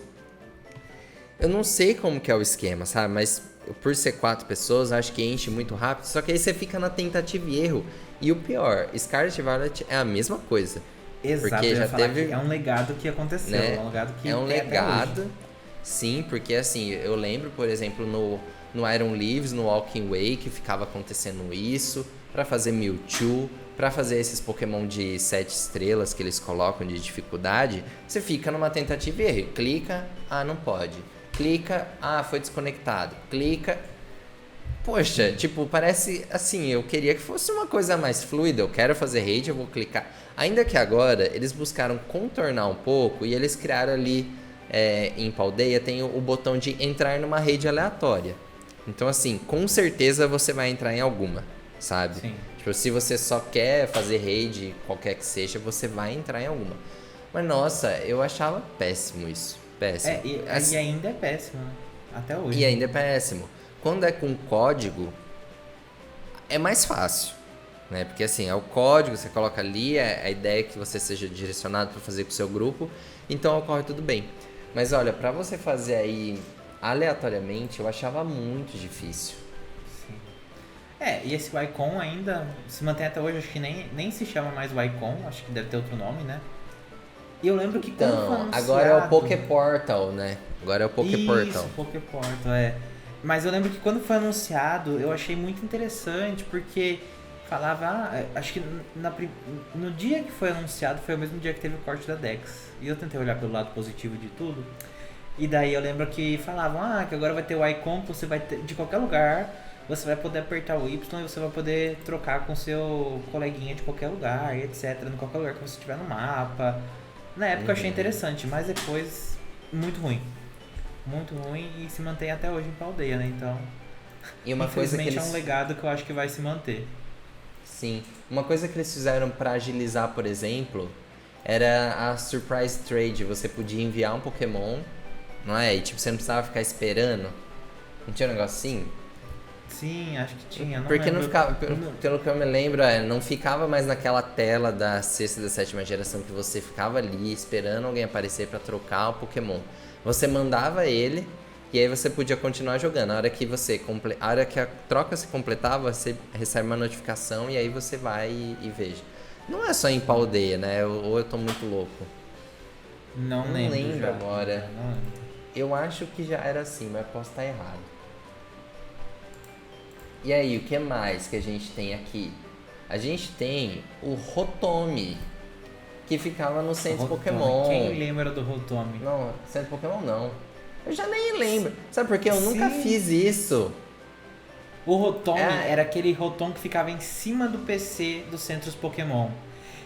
Eu não sei como que é o esquema, sabe? Mas por ser 4 pessoas, acho que enche muito rápido. Só que aí você fica na tentativa e erro. E o pior, Scarlet Violet é a mesma coisa. Exato, porque já teve, é um legado que aconteceu, né? É um legado que é um até legado, hoje. sim, porque assim, eu lembro, por exemplo, no Iron Leaves, no Walking Way, que ficava acontecendo isso, pra fazer Mewtwo, pra fazer esses Pokémon de 7 estrelas que eles colocam de dificuldade, você fica numa tentativa e erro. Clica, não pode. Clica, foi desconectado. Clica... Poxa, tipo, parece assim, eu queria que fosse uma coisa mais fluida, eu quero fazer raid, eu vou clicar. Ainda que agora, eles buscaram contornar um pouco e eles criaram ali, em Paldea, tem o botão de entrar numa rede aleatória. Então assim, com certeza você vai entrar em alguma, sabe? Sim. Tipo, se você só quer fazer raid, qualquer que seja, você vai entrar em alguma. Mas nossa, eu achava péssimo isso, péssimo. E ainda é péssimo, né? Até hoje. E ainda é péssimo. Quando é com código, é mais fácil, né? Porque assim, é o código, você coloca ali, a ideia é que você seja direcionado para fazer com o seu grupo, então ocorre tudo bem. Mas olha, para você fazer aí aleatoriamente, eu achava muito difícil. Sim. E esse Icon ainda se mantém até hoje, acho que nem se chama mais Icon, acho que deve ter outro nome, né? E eu lembro que quando foi anunciado... agora é o Poképortal, né? Agora é o Poképortal. Isso, Poképortal, Mas eu lembro que quando foi anunciado, eu achei muito interessante, porque falava, acho que no dia que foi anunciado, foi o mesmo dia que teve o corte da Dex. E eu tentei olhar pelo lado positivo de tudo. E daí eu lembro que falavam, que agora vai ter o Icon, que você vai ter, de qualquer lugar, você vai poder apertar o Y e você vai poder trocar com seu coleguinha de qualquer lugar, etc. Em qualquer lugar que você estiver no mapa. Na época eu achei interessante, mas depois, muito ruim. Muito ruim e se mantém até hoje em Paldea, né? Então, E uma coisa que infelizmente é um legado que eu acho que vai se manter. Sim. Uma coisa que eles fizeram pra agilizar, por exemplo, era a Surprise Trade. Você podia enviar um Pokémon, não é? E tipo, você não precisava ficar esperando. Não tinha um negócio assim? Sim, acho que tinha. Porque não ficava, pelo que eu me lembro, não ficava mais naquela tela da 6ª e da 7ª geração que você ficava ali esperando alguém aparecer pra trocar o Pokémon. Você mandava ele e aí você podia continuar jogando. A hora que a hora que a troca se completava, você recebe uma notificação e aí você vai e veja. Não é só em Paldea, né? Ou eu tô muito louco. Não lembro agora. Não lembro. Eu acho que já era assim, mas posso estar errado. E aí, o que mais que a gente tem aqui? A gente tem o Rotomi, que ficava no Centro Pokémon. Quem lembra do Rotomi? Não, Centro Pokémon não. Eu já nem lembro. Sabe por quê? Eu nunca fiz isso. O Rotom era aquele Rotom que ficava em cima do PC dos centros Pokémon.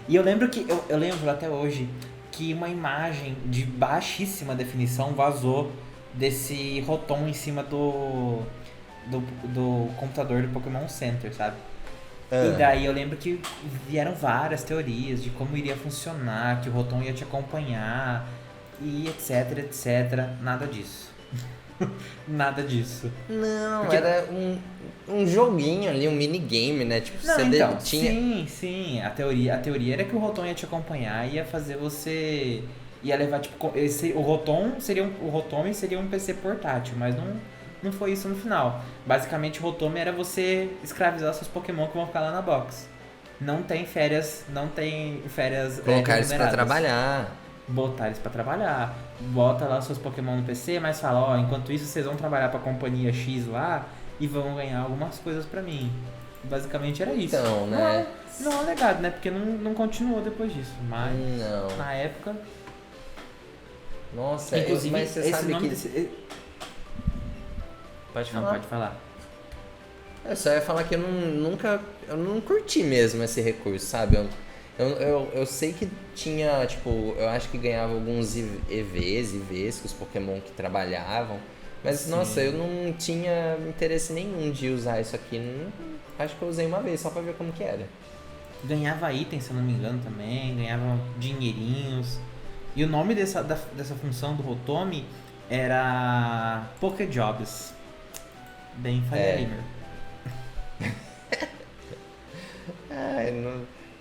E eu lembro que, eu lembro até hoje, que uma imagem de baixíssima definição vazou desse Rotom em cima do computador do Pokémon Center, sabe? E daí eu lembro que vieram várias teorias de como iria funcionar, que o Rotom ia te acompanhar, e etc, etc. Nada disso. Nada disso. Não, porque era um joguinho ali, um minigame, né? Tipo, não, você então, tinha... Sim. A teoria era que o Rotom ia te acompanhar e ia fazer você... Ia levar, tipo... O Rotom seria um PC portátil, mas não foi isso no final. Basicamente, o Rotom era você escravizar seus Pokémon que vão ficar lá na box. Não tem férias Colocar eles pra trabalhar. Botar eles pra trabalhar. Bota lá os seus Pokémon no PC, mas fala, enquanto isso vocês vão trabalhar pra companhia X lá e vão ganhar algumas coisas pra mim. Basicamente era isso. Então, né? Não é legado, né? Porque não continuou depois disso. Mas na época... Nossa, inclusive, mas você esse sabe nome que... Pode falar. Eu só ia falar que eu não curti mesmo esse recurso, sabe? Eu sei que tinha, tipo, eu acho que ganhava alguns IVs que os Pokémon que trabalhavam. Mas, Sim. nossa, eu não tinha interesse nenhum de usar isso aqui. Acho que eu usei uma vez só pra ver como que era. Ganhava itens, se eu não me engano, também. Ganhava dinheirinhos. E o nome dessa função do Rotomi era Pokéjobs. Bem Faria Limer.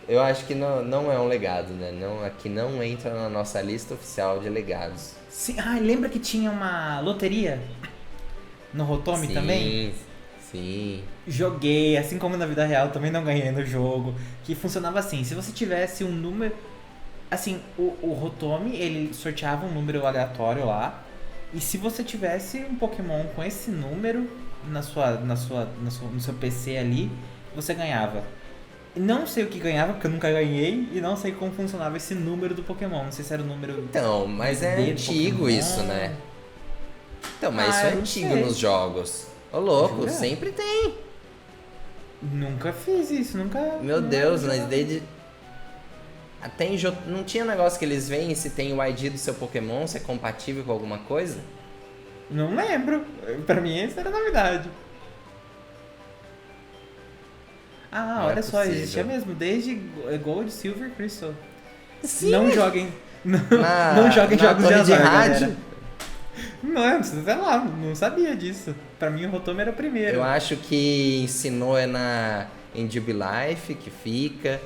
Eu acho que não é um legado, né? Aqui não entra na nossa lista oficial de legados. Sim, lembra que tinha uma loteria no Rotomi também? Sim. Joguei, assim como na vida real, também não ganhei no jogo. Que funcionava assim, se você tivesse um número... Assim, o Rotomi, ele sorteava um número aleatório lá. E se você tivesse um Pokémon com esse número no seu PC ali, você ganhava. Não sei o que ganhava, porque eu nunca ganhei. E não sei como funcionava esse número do Pokémon. Não sei se era o número... Então, mas é ID do antigo Pokémon. isso, né? Então, mas isso é eu não antigo sei. nos jogos. Ô louco, Jura? sempre tem. Nunca fiz isso, nunca... Meu não Deus, lembro de mas jogar. desde... Até não tinha negócio que eles veem se tem o ID do seu Pokémon, se é compatível com alguma coisa? Não lembro. Pra mim essa era novidade. Não é Olha só, possível. existia mesmo, desde Gold, Silver, Crystal. Sim. Não joguem. Não Na joguem jogos de torre azar, rádio. galera. Não, sei lá, não sabia disso. Pra mim o Rotomi era o primeiro. Eu acho que ensinou em Jubilife que fica.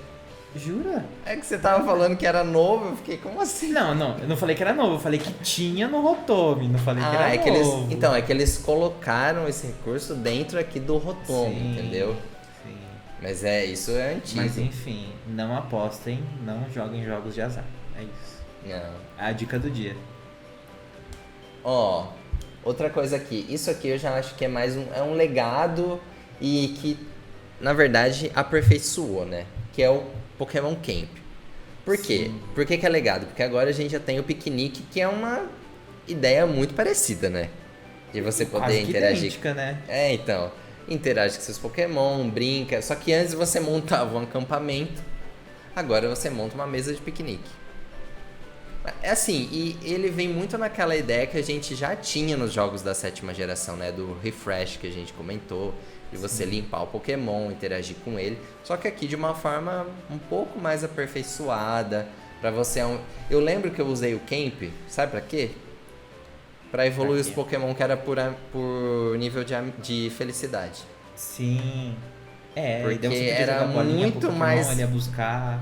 Jura? É que você tava falando que era novo, eu fiquei, como assim? Não, eu não falei que era novo, eu falei que tinha no Rotomi, não falei que era é que novo. é que eles colocaram esse recurso dentro aqui do Rotom, Sim, entendeu? Sim. Mas isso é antigo. Mas enfim, não apostem, não joguem jogos de azar. É isso. Não. A dica do dia. Ó, outra coisa aqui. Isso aqui eu já acho que é mais um legado e que, na verdade, aperfeiçoou, né? Que é o Pokémon Camp. Por quê? Sim. Por que é legado? Porque agora a gente já tem o piquenique, que é uma ideia muito parecida, né? De você poder Quase que interagir. idêntica, né? Então. Interage com seus Pokémon, brinca. Só que antes você montava um acampamento, agora você monta uma mesa de piquenique. É assim, e ele vem muito naquela ideia que a gente já tinha nos jogos da 7ª geração, né? Do refresh que a gente comentou, de você limpar o Pokémon, interagir com ele. Só que aqui de uma forma um pouco mais aperfeiçoada, pra você... Eu lembro que eu usei o Camp, sabe pra quê? Pra evoluir os Pokémon que era por nível de felicidade. Sim. Porque e daí você podia era jogar bolinha muito pro Pokémon, mais- ele ia buscar.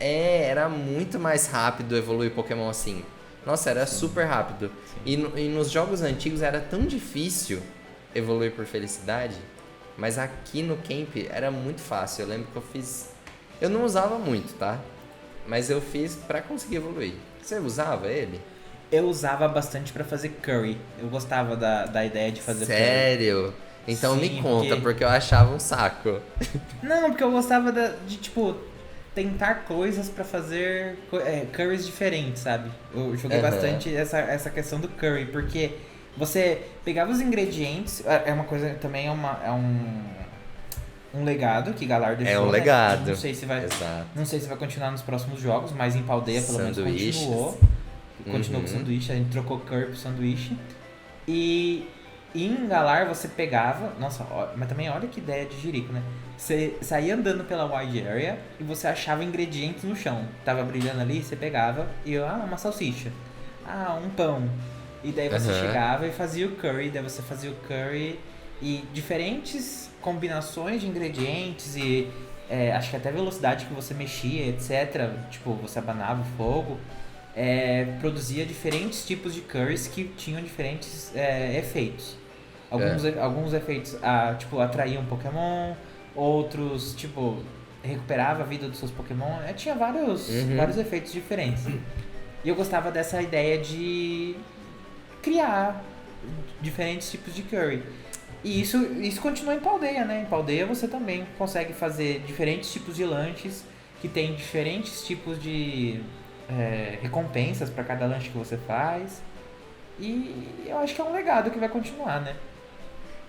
Era muito mais rápido evoluir Pokémon assim. Nossa, era super rápido. E nos jogos antigos era tão difícil evoluir por felicidade, mas aqui no Camp era muito fácil. Eu lembro que eu fiz... Eu não usava muito, tá? Mas eu fiz pra conseguir evoluir. Você usava ele? Eu usava bastante pra fazer curry. Eu gostava da ideia de fazer curry. Sério? Então Sim, me conta, porque- porque eu achava um saco. Não, porque eu gostava de, tipo, tentar coisas pra fazer curries diferentes, sabe? Eu joguei Aham. bastante essa questão do curry, porque você pegava os ingredientes, é uma coisa, também é um legado que Galar deixou. É um né? legado. Não sei se vai, Exato. não sei se vai continuar nos próximos jogos, mas em Paldeia pelo menos Sanduíches. continuou. Continuou com Uhum. sanduíche, a gente trocou curry pro sanduíche. E em Galar você pegava. Nossa, mas também olha que ideia de jirico, né? Você saía andando pela wide area e você achava ingredientes no chão. Tava brilhando ali, você pegava e uma salsicha. Um pão. E daí você Aham. chegava e fazia o curry, daí você fazia o curry e diferentes combinações de ingredientes e acho que até velocidade que você mexia, etc. Tipo, você abanava o fogo. Produzia diferentes tipos de curries que tinham diferentes efeitos. Alguns efeitos tipo, atraíam Pokémon, outros tipo recuperava a vida dos seus Pokémon. Tinha vários efeitos diferentes. E eu gostava dessa ideia de criar diferentes tipos de curry. E isso continua em Paldeia, né? Em Paldeia você também consegue fazer diferentes tipos de lanches que tem diferentes tipos de recompensas para cada lanche que você faz. E eu acho que é um legado que vai continuar, né?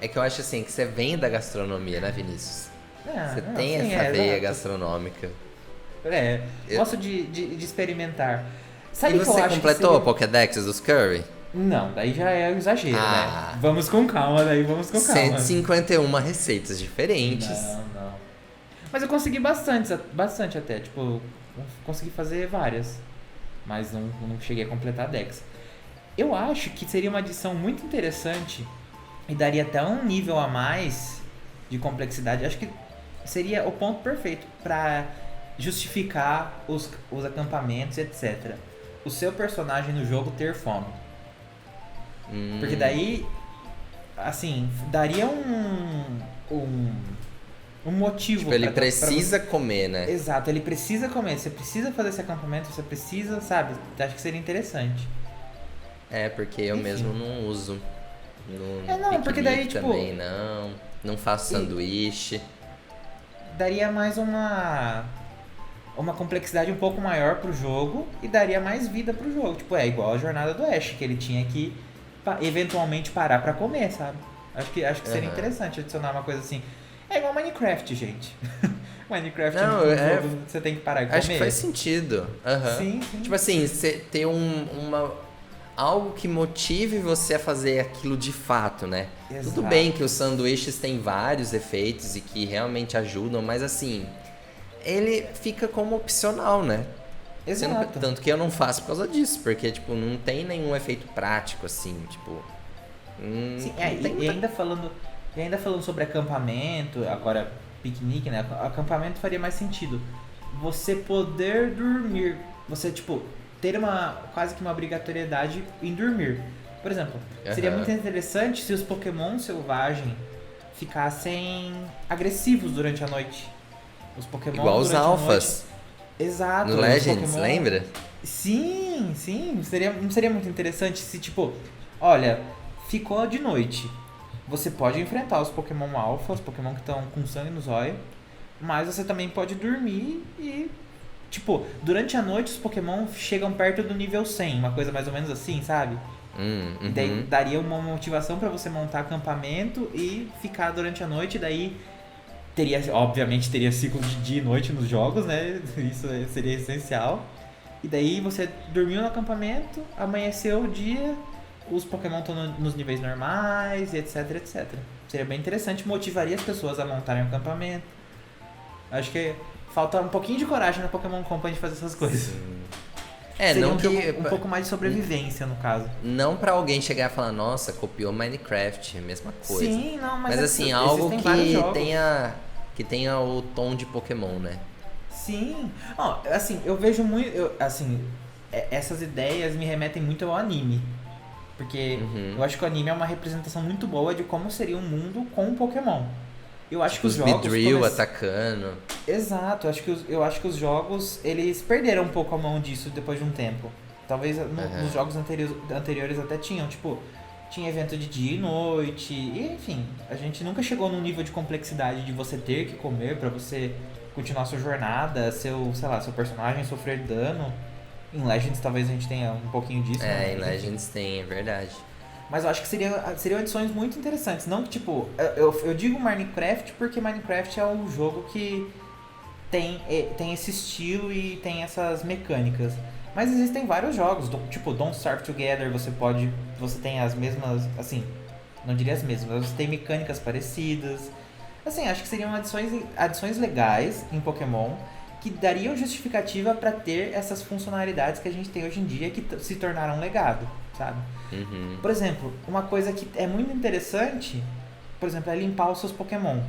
É que eu acho assim, que você vem da gastronomia, né, Vinícius? Você tem sim, essa veia exato. gastronômica. Gosto de experimentar. Sabe E o que eu você acho que completou a seria... Pokédex dos Curry? Não, daí já é um exagero, Ah, né? Vamos com calma, daí vamos com calma. 151 receitas diferentes. Não. Mas eu consegui bastante até. Tipo, eu consegui fazer várias. Mas não cheguei a completar a Dex. Eu acho que seria uma adição muito interessante e daria até um nível a mais de complexidade. Acho que seria o ponto perfeito para justificar os acampamentos, etc. O seu personagem no jogo ter fome. Porque daí, assim, daria um motivo. Tipo, ele pra precisa você... comer, né? Exato, ele precisa comer. Você precisa fazer esse acampamento, você precisa, sabe? Acho que seria interessante. É, porque eu Enfim. mesmo não uso. No Não, porque daí, piquenique tipo... também não. Não faço sanduíche. Daria mais uma complexidade um pouco maior pro jogo e daria mais vida pro jogo. Tipo, é igual a jornada do Ash, que ele tinha que eventualmente parar pra comer, sabe? Acho que seria interessante adicionar uma coisa assim. É igual Minecraft, gente. Minecraft Não, no jogo você tem que parar e comer. Acho que faz sentido. Sim. Tipo assim, você ter algo que motive você a fazer aquilo de fato, né? Exato. Tudo bem que os sanduíches têm vários efeitos e que realmente ajudam, mas assim, ele fica como opcional, né? Exato. Tanto que eu não faço por causa disso, porque tipo, não tem nenhum efeito prático assim, tipo. Sim, não e ainda falando sobre acampamento, agora piquenique, né? Acampamento faria mais sentido. Você poder dormir, você tipo ter quase que uma obrigatoriedade em dormir. Por exemplo, seria muito interessante se os Pokémon selvagens ficassem agressivos durante a noite. Os Pokémon Igual os durante a alphas. noite... Exato. No Legends, lembra? Sim. Não seria muito interessante se, tipo, olha, ficou de noite. Você pode enfrentar os Pokémon Alpha, os Pokémon que estão com sangue nos olhos, mas você também pode dormir e, tipo, durante a noite os Pokémon chegam perto do nível 100, uma coisa mais ou menos assim, sabe? E daí daria uma motivação pra você montar acampamento e ficar durante a noite, e daí obviamente teria ciclo de dia e noite nos jogos, né? Isso seria essencial. E daí você dormiu no acampamento, amanheceu o dia, os Pokémon estão nos níveis normais, etc. Seria bem interessante, motivaria as pessoas a montarem um acampamento. Acho que falta um pouquinho de coragem na Pokémon Company de fazer essas coisas. Sim. Seria não um que... jogo um pouco mais de sobrevivência, no caso. Não pra alguém chegar e falar, nossa, copiou Minecraft, é a mesma coisa. Sim, não, mas assim, algo vários jogos. que tenha o tom de Pokémon, né? Sim. Assim, eu vejo muito... essas ideias me remetem muito ao anime. Porque eu acho que o anime é uma representação muito boa de como seria um mundo com um Pokémon. Eu acho que os jogos... Beedrill atacando. Exato, eu acho que os jogos, eles perderam um pouco a mão disso depois de um tempo. Talvez nos jogos anteriores até tinham, tipo, tinha evento de dia e noite, e enfim, a gente nunca chegou num nível de complexidade de você ter que comer pra você continuar sua jornada, seu personagem sofrer dano. Em Legends talvez a gente tenha um pouquinho disso. Em Legends tem, é verdade. Mas eu acho que seriam adições muito interessantes. Não que, tipo, eu digo Minecraft porque Minecraft é um jogo que tem esse estilo e tem essas mecânicas. Mas existem vários jogos, tipo Don't Starve Together, você tem as mesmas, assim, não diria as mesmas, mas você tem mecânicas parecidas. Assim, acho que seriam adições legais em Pokémon que dariam justificativa para ter essas funcionalidades que a gente tem hoje em dia que se tornaram um legado, sabe? Por exemplo, uma coisa que é muito interessante, por exemplo, é limpar os seus Pokémon.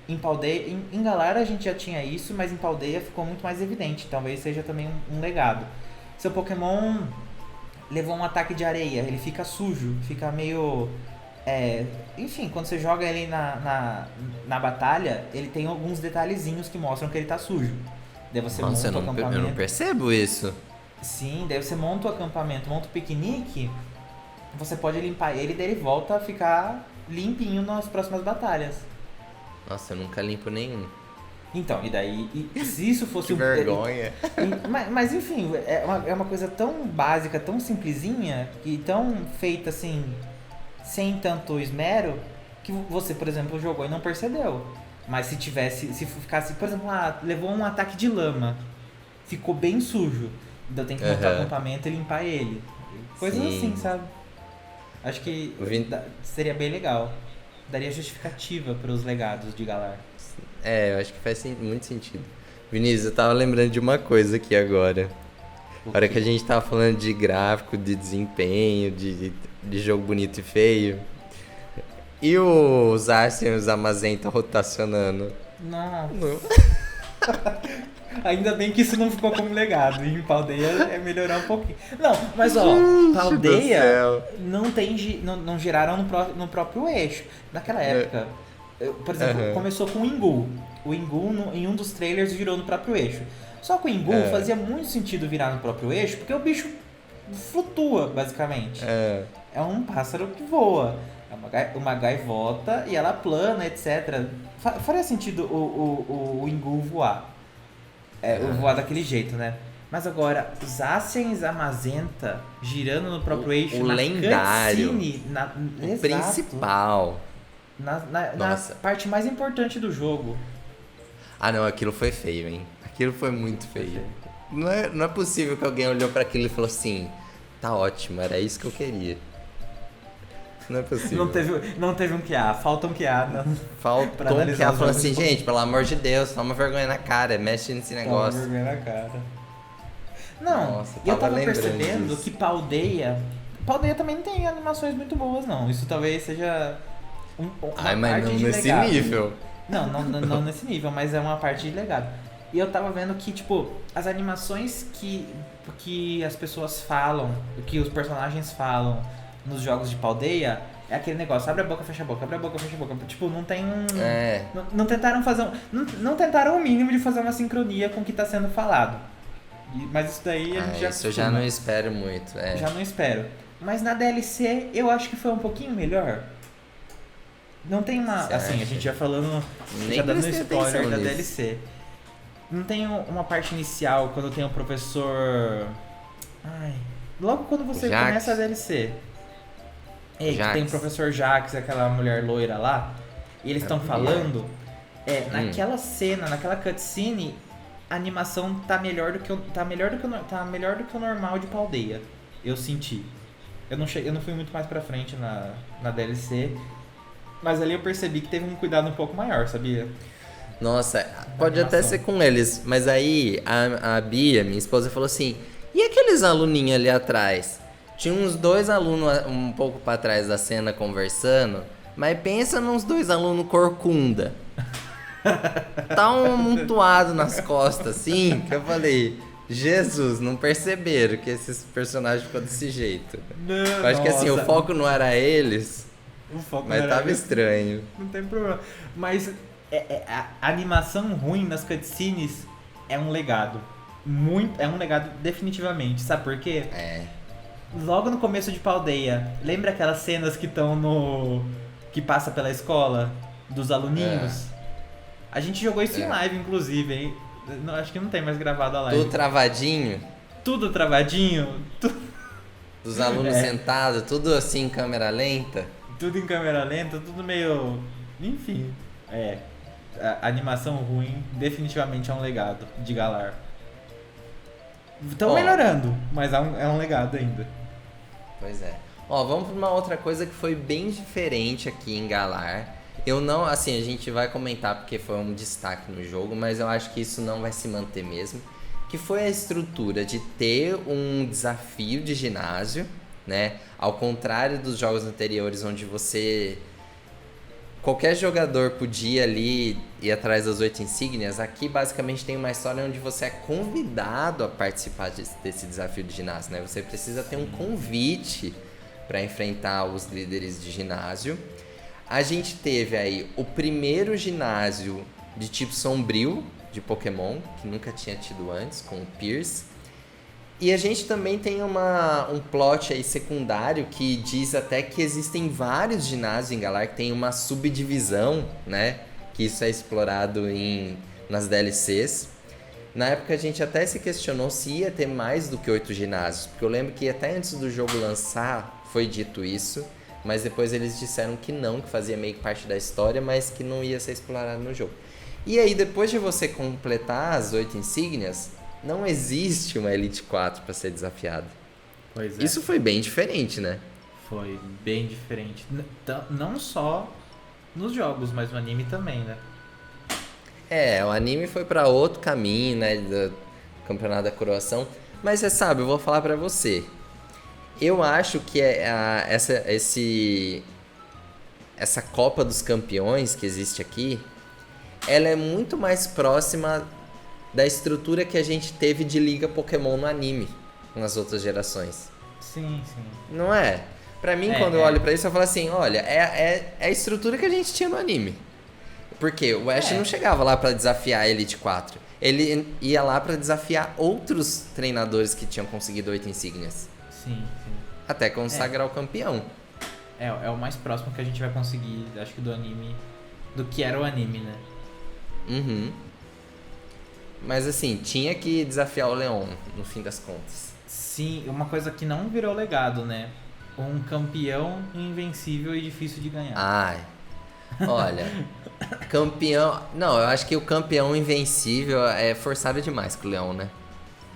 Em Paldeia, em Galar a gente já tinha isso, mas em Paldeia ficou muito mais evidente. Talvez seja também um legado. Seu Pokémon levou um ataque de areia, ele fica sujo, fica meio... enfim, quando você joga ele na batalha, ele tem alguns detalhezinhos que mostram que ele tá sujo. Daí você monta o acampamento. Eu não percebo isso. Sim, daí você monta o acampamento, monta o piquenique, você pode limpar ele e daí ele volta a ficar limpinho nas próximas batalhas. Nossa, eu nunca limpo nenhum. Então, e daí, se isso fosse que vergonha. Mas enfim, é uma coisa tão básica, tão simplesinha, e tão feita assim, sem tanto esmero, que você, por exemplo, jogou e não percebeu. Mas se ficasse, por exemplo, levou um ataque de lama, ficou bem sujo, então tem que montar o acampamento e limpar ele. Coisas assim, sabe? Acho que seria bem legal. Daria justificativa para os legados de Galar. Eu acho que faz muito sentido. Vinícius, eu tava lembrando de uma coisa aqui agora. A hora que a gente tava falando de gráfico, de desempenho, de jogo bonito e feio. E os Arceus e os Amazenta rotacionando? Não. Ainda bem que isso não ficou como legado. E em Paldea é melhorar um pouquinho. Não, mas Paldea não giraram no próprio eixo. Naquela época, por exemplo, começou com o Ingu. O Ingu, em um dos trailers, virou no próprio eixo. Só que o Ingu fazia muito sentido virar no próprio eixo, porque o bicho flutua, basicamente. É um pássaro que voa. É uma gaivota e ela plana, etc. Faria sentido o Ingu voar. Voar daquele jeito, né? Mas agora, Zacian e Zamazenta girando no próprio eixo, o na lendário, cutscene, o principal. Na parte mais importante do jogo. Ah, não, aquilo foi feio, hein? Aquilo foi muito feio. Não é possível que alguém olhou pra aquilo e falou assim: tá ótimo, era isso que eu queria. Não é possível. Não teve um QA, falta um QA. Faltou um QA falando assim: gente, pelo amor de Deus, toma vergonha na cara, mexe nesse negócio. Toma vergonha na cara. Não, nossa, eu tava percebendo que Paldea também não tem animações muito boas, não. Isso talvez seja mas não nesse legado. nível. Não nesse nível, mas é uma parte de legado. E eu tava vendo que, tipo, as animações que as pessoas falam, que os personagens falam nos jogos de Paldea, é aquele negócio, abre a boca, fecha a boca, abre a boca, fecha a boca. Tipo, não tem um... Não tentaram fazer não tentaram o mínimo de fazer uma sincronia com o que tá sendo falado. Mas isso daí a gente já isso eu já não espero muito. Já não espero. Mas na DLC, eu acho que foi um pouquinho melhor. Não tem uma... Assim, a gente já falando... já dando spoiler da DLC. Não tem uma parte inicial, quando tem o professor... logo quando você começa a DLC. Que tem o professor Jax, aquela mulher loira lá. E eles estão falando... naquela cena, naquela cutscene... A animação tá melhor do que o normal de Paldea. Eu senti. Eu não fui muito mais pra frente na DLC. Mas ali eu percebi que teve um cuidado um pouco maior, sabia? Nossa, pode até ser com eles. Mas aí a Bia, minha esposa, falou assim: e aqueles aluninhos ali atrás? Tinha uns 2 alunos um pouco pra trás da cena conversando. Mas pensa nos 2 alunos corcunda. Tá um amontoado nas costas, assim, que eu falei: Jesus, não perceberam que esses personagens ficam desse jeito. Eu acho que assim, o foco não era eles, mas tava estranho. Não tem problema. Mas a animação ruim nas cutscenes é um legado. É um legado definitivamente. Sabe por quê? Logo no começo de Paldea, lembra aquelas cenas que estão que passa pela escola dos aluninhos? A gente jogou isso em live, inclusive, hein? Acho que não tem mais gravado a live. Tudo travadinho? Tudo travadinho. Dos alunos sentados, tudo assim em câmera lenta? Tudo em câmera lenta, tudo meio... Enfim, a animação ruim definitivamente é um legado de Galar. Estão melhorando, mas é um legado ainda. Pois é. Vamos pra uma outra coisa que foi bem diferente aqui em Galar. Eu não, assim, a gente vai comentar porque foi um destaque no jogo, mas eu acho que isso não vai se manter mesmo. Que foi a estrutura de ter um desafio de ginásio, né? Ao contrário dos jogos anteriores, onde qualquer jogador podia ali ir atrás das 8 insígnias, aqui basicamente tem uma história onde você é convidado a participar desse desafio de ginásio, né? Você precisa ter um convite para enfrentar os líderes de ginásio. A gente teve aí o primeiro ginásio de tipo sombrio de Pokémon, que nunca tinha tido antes, com o Pierce. E a gente também tem um plot aí secundário que diz até que existem vários ginásios em Galar, que tem uma subdivisão, né? Que isso é explorado nas DLCs. Na época a gente até se questionou se ia ter mais do que 8 ginásios, porque eu lembro que até antes do jogo lançar foi dito isso, mas depois eles disseram que não, que fazia meio que parte da história, mas que não ia ser explorado no jogo. E aí, depois de você completar as 8 insígnias, não existe uma Elite 4 para ser desafiada. Pois é. Isso foi bem diferente, né? Foi bem diferente. Não só nos jogos, mas no anime também, né? O anime foi para outro caminho, né, do Campeonato da Coroação. Mas você sabe, eu vou falar para você. Eu acho que essa Copa dos Campeões que existe aqui, ela é muito mais próxima da estrutura que a gente teve de Liga Pokémon no anime, nas outras gerações. Sim. Não é? Pra mim, quando eu olho pra isso, eu falo assim, olha, é a estrutura que a gente tinha no anime. Porque o Ash não chegava lá pra desafiar a Elite 4. Ele ia lá pra desafiar outros treinadores que tinham conseguido 8 insígnias. Sim. Até consagrar o campeão. É o mais próximo que a gente vai conseguir, acho que do anime, do que era o anime, né? Uhum. Mas assim, tinha que desafiar o Leon, no fim das contas. Sim, uma coisa que não virou legado, né? Um campeão invencível e difícil de ganhar. Ai, olha, campeão... Não, eu acho que o campeão invencível é forçado demais com o Leon, né?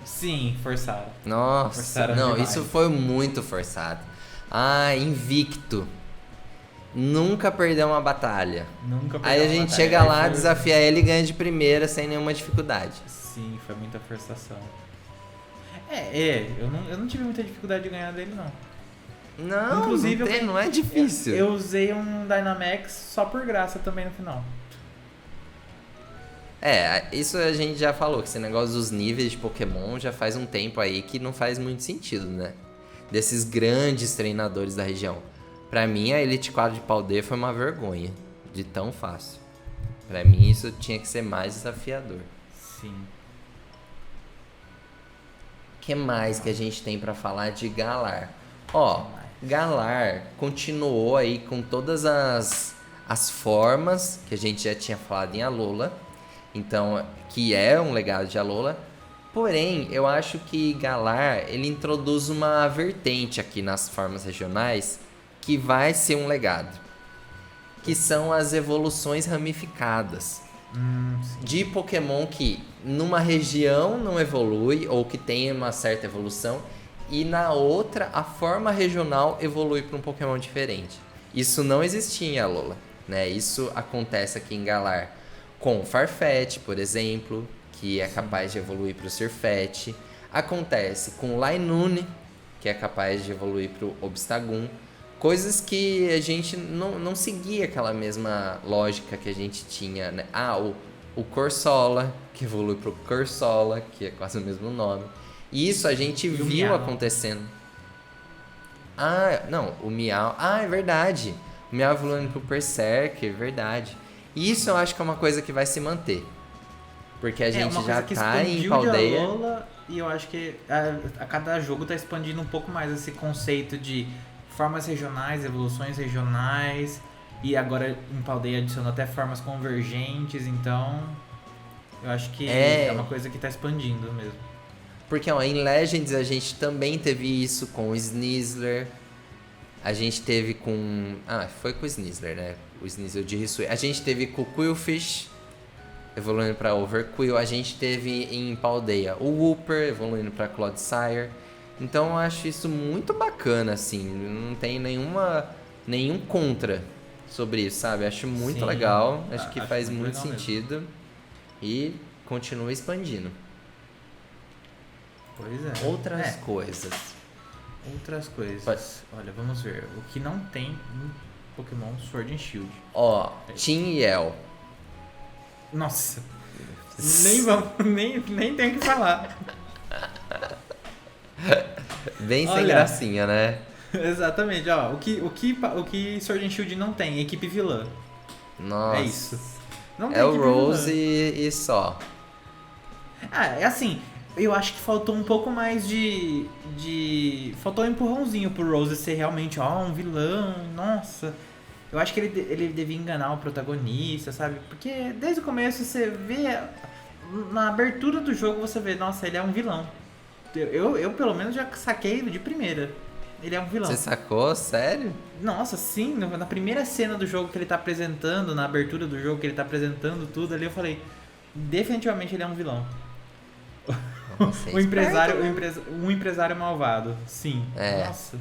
Sim, forçaram. Nossa, Forçaram não, demais. isso foi muito forçado. Ah, invicto. Nunca perdeu uma batalha. Nunca Aí a gente chega lá, desafia ele e ganha de primeira sem nenhuma dificuldade. Sim, foi muita forçação. Eu não tive muita dificuldade de ganhar dele, não. Não, Inclusive, não é difícil. Eu usei um Dynamax só por graça também no final. Isso a gente já falou, que esse negócio dos níveis de Pokémon já faz um tempo aí que não faz muito sentido, né? Desses grandes treinadores da região. Pra mim, a Elite 4 de Paldea foi uma vergonha de tão fácil. Pra mim, isso tinha que ser mais desafiador. Sim. O que mais que a gente tem pra falar de Galar? Ó, Galar continuou aí com todas as formas que a gente já tinha falado em Alola. Então, que é um legado de Alola. Porém, eu acho que Galar, ele introduz uma vertente aqui nas formas regionais que vai ser um legado. Que são as evoluções ramificadas. De Pokémon que numa região não evolui ou que tem uma certa evolução e na outra a forma regional evolui para um Pokémon diferente. Isso não existia em Alola, né? Isso acontece aqui em Galar com o Farfetch, por exemplo, que é capaz de evoluir para o Sirfetch. Acontece com o Linoone, que é capaz de evoluir para o Obstagoon. Coisas que a gente não seguia aquela mesma lógica que a gente tinha, né? O Corsola, que evolui pro Corsola, que é quase o mesmo nome. E isso a gente viu acontecendo. O Miau... é verdade. O Miau evoluindo pro Berserker, verdade. E isso eu acho que é uma coisa que vai se manter. Porque a gente já tá em Paldea. Alola, e eu acho que a cada jogo tá expandindo um pouco mais esse conceito de formas regionais, evoluções regionais, e agora em Paldea adicionou até formas convergentes, então eu acho que é uma coisa que tá expandindo mesmo. Porque em Legends a gente também teve isso com o Sneasler, a gente teve com... foi com o Sneasler, né? O Sneasler de Hisui. A gente teve com o Qwilfish, evoluindo para Overqwil. A gente teve em Paldea o Wooper, evoluindo para Clodsire. Então eu acho isso muito bacana, assim. Não tem nenhum contra sobre isso, sabe? Acho muito legal. Acho que faz muito sentido. Mesmo. E continua expandindo. Pois é. Outras coisas. Olha, vamos ver. O que não tem em Pokémon Sword and Shield. Team Yell. Nossa. nem tenho o que falar. Bem sem gracinha, né? Exatamente, o que Sword and Shield não tem? Equipe vilã. Nossa. É isso. Não tem o Rose e só. É assim, eu acho que faltou um pouco mais faltou um empurrãozinho pro Rose ser realmente, um vilão, nossa. Eu acho que ele devia enganar o protagonista, sabe? Porque desde o começo você vê, na abertura do jogo você vê, nossa, ele é um vilão. Eu pelo menos já saquei de primeira. Ele é um vilão. Você sacou? Sério? Nossa, sim, na primeira cena do jogo que ele tá apresentando, na abertura do jogo que ele tá apresentando tudo ali, eu falei, definitivamente ele é um vilão. Nossa, é O empresário, esperto, né? um empresário malvado, sim. É. Nossa.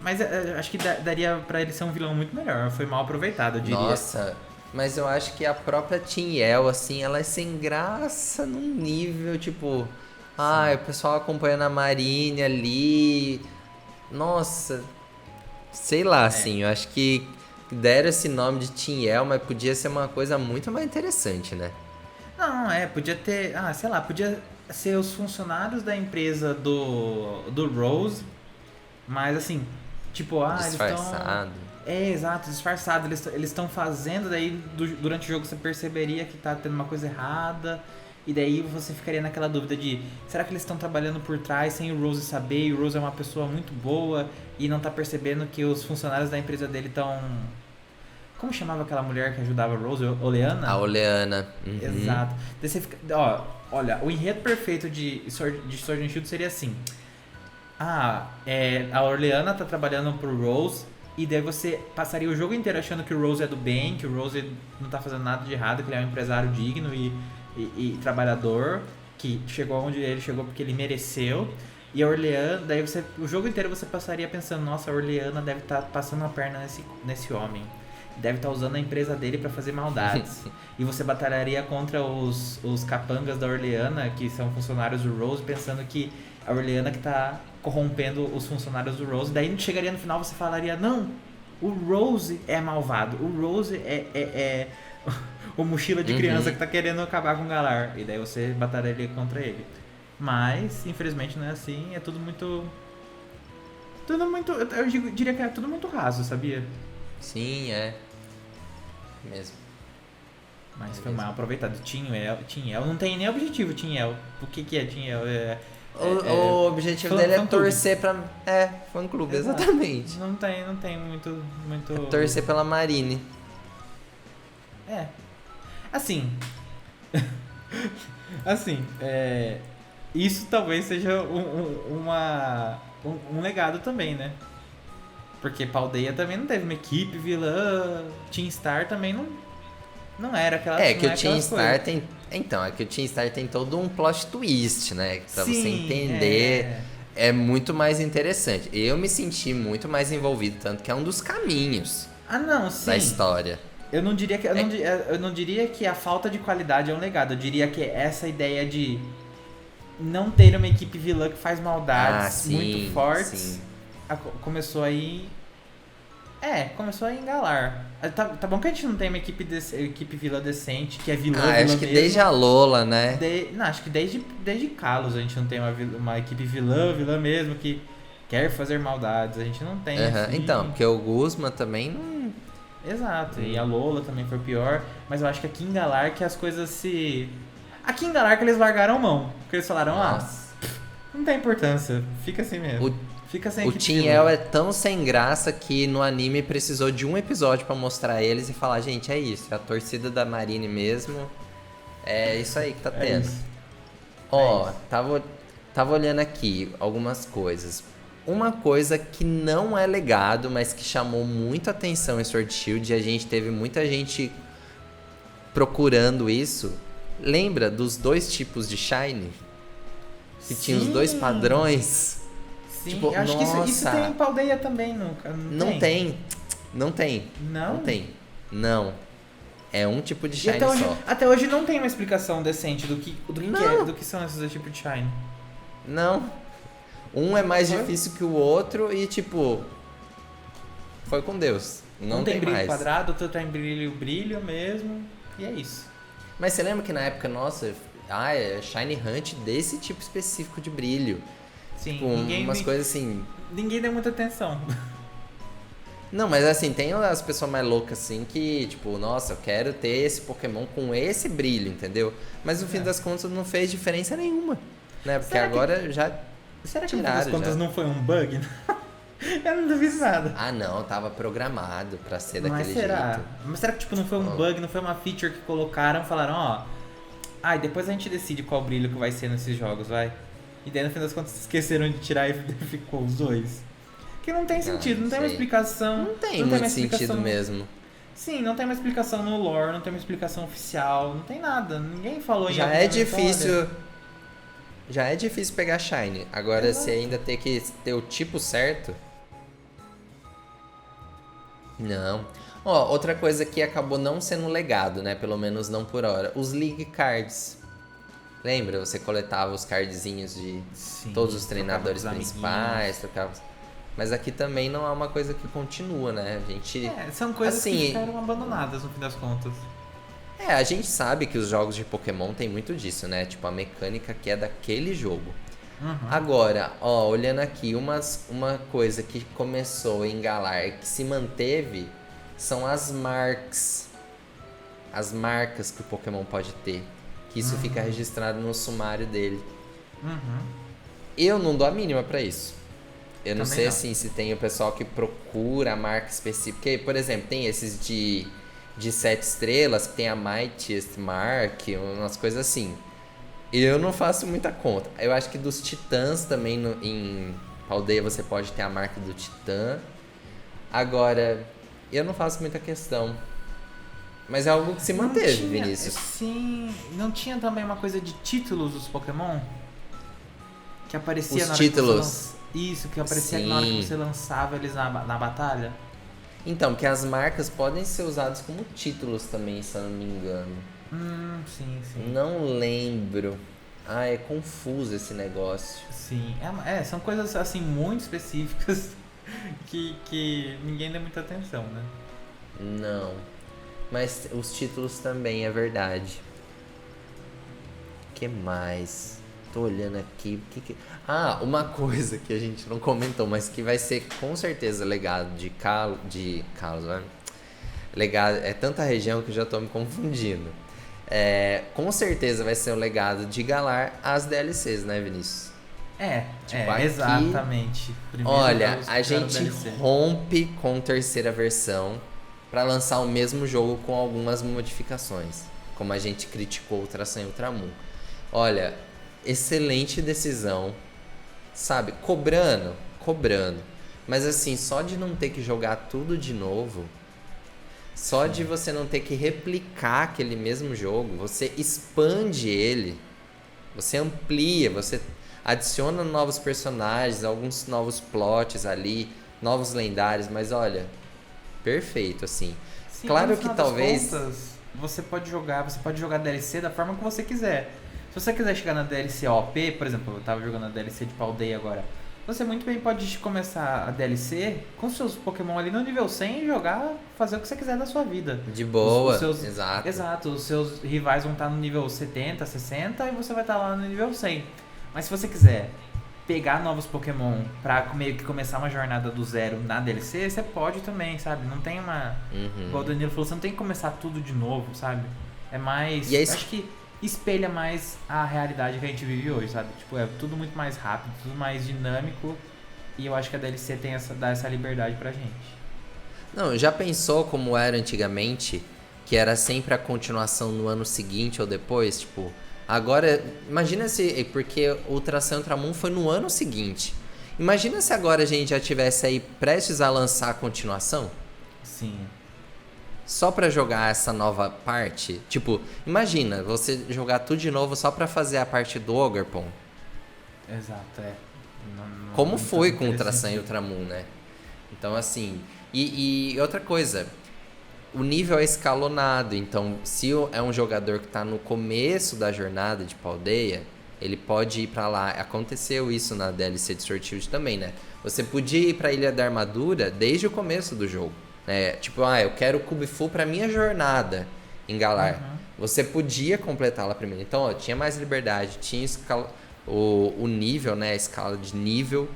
Mas acho que daria pra ele ser um vilão muito melhor, foi mal aproveitado, eu diria. Nossa, mas eu acho que a própria Tinhel, assim, ela é sem graça num nível, tipo... Ai, o pessoal acompanhando a Marine ali... Nossa, sei lá, assim, eu acho que deram esse nome de Tinhel, mas podia ser uma coisa muito mais interessante, né? Não, podia ter, sei lá, podia ser os funcionários da empresa do Rose, mas assim, tipo, eles estão... Disfarçado. Exato, disfarçado, eles estão fazendo, daí durante o jogo você perceberia que tá tendo uma coisa errada, e daí você ficaria naquela dúvida de, será que eles estão trabalhando por trás sem o Rose saber, e o Rose é uma pessoa muito boa, e não tá percebendo que os funcionários da empresa dele estão... Como chamava aquela mulher que ajudava a Rose? Oleana? A Oleana. Uhum. Exato. Daí você fica, olha, o enredo perfeito de Sword and Shield seria assim. A Oleana tá trabalhando pro Rose, e daí você passaria o jogo inteiro achando que o Rose é do bem, que o Rose não tá fazendo nada de errado, que ele é um empresário digno e trabalhador, que chegou onde ele chegou porque ele mereceu. E a Orleana, daí o jogo inteiro você passaria pensando, nossa, a Orleana deve estar passando a perna nesse homem. Deve estar usando a empresa dele pra fazer maldades. E você batalharia contra os capangas da Orleana, que são funcionários do Rose, pensando que a Orleana que tá corrompendo os funcionários do Rose. Daí chegaria no final você falaria, não, o Rose é malvado, o Rose é o mochila de criança que tá querendo acabar com o Galar. E daí você batalharia contra ele. Mas, infelizmente, não é assim, é tudo muito... Eu diria que é tudo muito raso, sabia? Sim, é. Mesmo. Mas foi mal aproveitado. Tinhel não tem nem objetivo, Tinhel. O que é Tinhel? O objetivo dele é torcer pra... fã-clube, exatamente. Não tem muito... É torcer pela Marine. Assim... Isso talvez seja um legado também, né? Porque Paldea também não teve uma equipe vilã, Team Star também não era aquela coisa. Que o Team Star tem... Então, é que o Team Star tem todo um plot twist, né? Pra você entender, é muito mais interessante. Eu me senti muito mais envolvido, tanto que é um dos caminhos da história. Eu não diria que a falta de qualidade é um legado. Eu diria que essa ideia de não ter uma equipe vilã que faz maldades muito fortes começou aí... começou a engalar. Tá bom que a gente não tem uma equipe vilã decente, que é vilã acho que mesmo. Desde a Lola, né? Acho que desde Kalos a gente não tem uma equipe vilã mesmo, que quer fazer maldades. A gente não tem. Então, porque o Guzman também não... Exato, e a Lola também foi pior. Mas eu acho que aqui em Galar que as coisas se... Aqui em Galar que eles largaram mão. Porque eles falaram, não tem importância, fica assim mesmo. O Tinhel é tão sem graça que no anime precisou de um episódio pra mostrar eles e falar, gente, é isso, é a torcida da Marine mesmo, é isso aí que tá tendo. Tava olhando aqui algumas coisas. Uma coisa que não é legado, mas que chamou muita atenção em Sword Shield, e a gente teve muita gente procurando isso. Lembra dos dois tipos de Shine? Que tinha os dois padrões? Sim, tipo, acho que isso tem em Paldea também, Não tem. Não. É um tipo de Shine só. Até hoje não tem uma explicação decente do que são esses dois tipos de Shine. Não. Um é mais difícil que o outro e, tipo... Foi com Deus. Não tem brilho mais. Quadrado, outro tem brilho mesmo. E é isso. Mas você lembra que na época, nossa... é Shine Hunt desse tipo específico de brilho. Sim, tipo, umas coisas assim... Ninguém deu muita atenção. Não, mas assim, tem as pessoas mais loucas assim que, tipo, nossa, eu quero ter esse Pokémon com esse brilho, entendeu? Mas no fim das contas não fez diferença nenhuma, né? Porque agora já será que no fim das contas não foi um bug? Eu não duvido nada. Não, tava programado pra ser daquele jeito. Mas será que tipo, não foi um bug, não foi uma feature que colocaram e falaram, depois a gente decide qual brilho que vai ser nesses jogos, vai? E daí no fim das contas esqueceram de tirar e ficou os dois. Que não tem sentido, não tem uma sei. explicação. Não tem uma muito explicação sentido mesmo. Sim, não tem uma explicação no lore, não tem uma explicação oficial, não tem nada. Ninguém falou em Já algum é momento, difícil. olha. Já é difícil pegar Shine. Agora, Exato. se ainda ter que ter o tipo certo. Não. Ó, outra coisa que acabou não sendo legado, né? Pelo menos não por hora. Os League Cards. Lembra? Você coletava os cardzinhos de Sim, todos os trocava treinadores com os principais, trocava. Mas aqui também não é uma coisa que continua, né? A gente. São coisas Assim, que ficaram abandonadas no fim das contas. a gente sabe que os jogos de Pokémon tem muito disso, né? Tipo, a mecânica que é daquele jogo. Uhum. Agora, ó, olhando aqui, uma coisa que começou em Galar que se manteve são as marcas. As marcas que o Pokémon pode ter. Que isso fica registrado no sumário dele. Uhum. Eu não dou a mínima pra isso. Eu não Também sei não. assim se tem o pessoal que procura a marca específica. Porque, por exemplo, tem esses de 7 estrelas, que tem a Mightiest Mark, umas coisas assim. Eu não faço muita conta. Eu acho que dos titãs também em aldeia você pode ter a marca do titã. Agora, eu não faço muita questão. Mas é algo que se manteve, Vinícius. Sim, não tinha também uma coisa de títulos dos Pokémon? Que aparecia Os na hora que títulos. você Isso, que aparecia Sim. na hora que você lançava eles na batalha. Então, que as marcas podem ser usadas como títulos também, se eu não me engano. Sim. Não lembro. Ah, é confuso esse negócio. Sim, são coisas assim muito específicas que ninguém dá muita atenção, né? Não. Mas os títulos também, é verdade. O que mais? Tô olhando aqui. Ah, uma coisa que a gente não comentou, mas que vai ser com certeza legado de Kalos, né? Legado, é tanta região que eu já tô me confundindo. Com certeza vai ser o legado de Galar as DLCs, né, Vinícius? Tipo, aqui, exatamente. Primeiro olha, jogos a que tiveram gente DLC. rompe com terceira versão pra lançar o mesmo jogo com algumas modificações, como a gente criticou Ultra Sun e Ultramon. Olha, excelente decisão, sabe? Cobrando, mas assim, só de não ter que jogar tudo de novo, só de você não ter que replicar aquele mesmo jogo, você expande ele, você amplia, você adiciona novos personagens, alguns novos plots ali, novos lendários, mas olha, perfeito, assim. Sim, Claro no que final das talvez... contas, você pode jogar DLC da forma que você quiser. Se você quiser chegar na DLC OP, por exemplo, eu tava jogando a DLC de Paldea agora. Você muito bem pode começar a DLC com seus Pokémon ali no nível 100 e jogar, fazer o que você quiser da sua vida. De boa, seus, exato. Exato, os seus rivais vão estar no nível 70, 60 e você vai estar lá no nível 100. Mas se você quiser pegar novos Pokémon pra meio que começar uma jornada do zero na DLC, você pode também, sabe? Não tem uma... Igual o Danilo falou, você não tem que começar tudo de novo, sabe? É mais... E aí, acho que espelha mais a realidade que a gente vive hoje, sabe? Tipo, é tudo muito mais rápido, tudo mais dinâmico. E eu acho que a DLC dá essa liberdade pra gente. Não, já pensou como era antigamente, que era sempre a continuação no ano seguinte ou depois? Tipo, agora, imagina se... Porque o Ultra Sun e Ultramon foi no ano seguinte. Imagina se agora a gente já tivesse aí prestes a lançar a continuação? Sim. Só pra jogar essa nova parte? Tipo, imagina, você jogar tudo de novo só pra fazer a parte do Ogerpon. Exato, Como foi com o Ultra Ultra Sun e Ultramon, né? Então, assim... E outra coisa, o nível é escalonado. Então, se é um jogador que tá no começo da jornada de Paldea, ele pode ir pra lá. Aconteceu isso na DLC de Sword Shield também, né? Você podia ir pra Ilha da Armadura desde o começo do jogo. Tipo, eu quero o Kubifu pra minha jornada em Galar. Você podia completá-la primeiro. Então, ó, tinha mais liberdade, tinha o nível, né? A escala de nível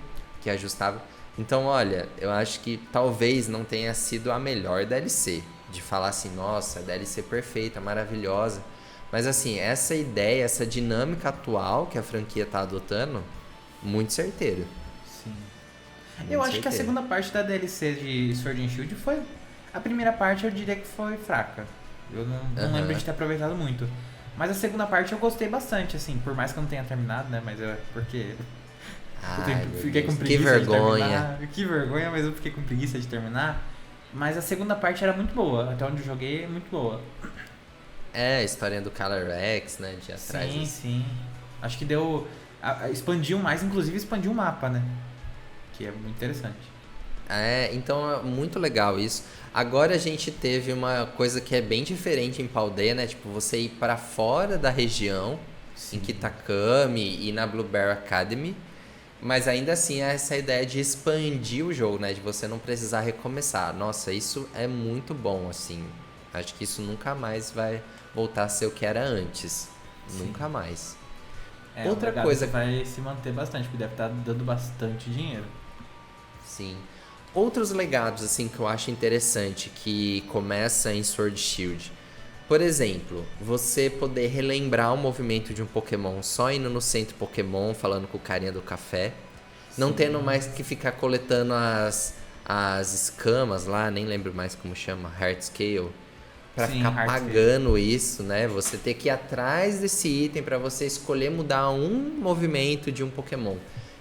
que ajustava. Então, olha, eu acho que talvez não tenha sido a melhor DLC. De falar assim, nossa, DLC perfeita, maravilhosa. Mas assim, essa ideia, essa dinâmica atual que a franquia tá adotando, muito certeiro. Sim. Eu acho que a segunda parte da DLC de Sword and Shield foi... A primeira parte eu diria que foi fraca. Eu não lembro de ter aproveitado muito. Mas a segunda parte eu gostei bastante, assim, por mais que eu não tenha terminado, né? Mas porque Ai, meu fiquei com Deus, preguiça que de vergonha. terminar. Que vergonha, mas eu fiquei com preguiça de terminar. Mas a segunda parte era muito boa, até onde eu joguei é muito boa. É, a história do Calyrex, né, de atrás. Sim, Assim. sim. Acho que deu. Expandiu mais, inclusive expandiu o mapa, né? Que é muito interessante. É, então é muito legal isso. Agora a gente teve uma coisa que é bem diferente em Paldea, né? Tipo, você ir para fora da região, em Sim. Kitakami e na Blueberry Academy, mas ainda assim é essa ideia de expandir o jogo, né? De você não precisar recomeçar. Nossa, isso é muito bom, assim. Acho que isso nunca mais vai voltar a ser o que era antes. Sim. Nunca mais. Outra Outra coisa. vai se manter bastante, porque deve estar dando bastante dinheiro. Sim. Outros legados assim que eu acho interessante que começa em Sword Shield. Por exemplo, você poder relembrar o movimento de um Pokémon só indo no centro Pokémon, falando com o carinha do café, não tendo mais que ficar coletando as escamas lá, nem lembro mais como chama, Heart Scale, pra Sim, ficar Heart pagando isso, né? Você ter que ir atrás desse item pra você escolher mudar um movimento de um Pokémon.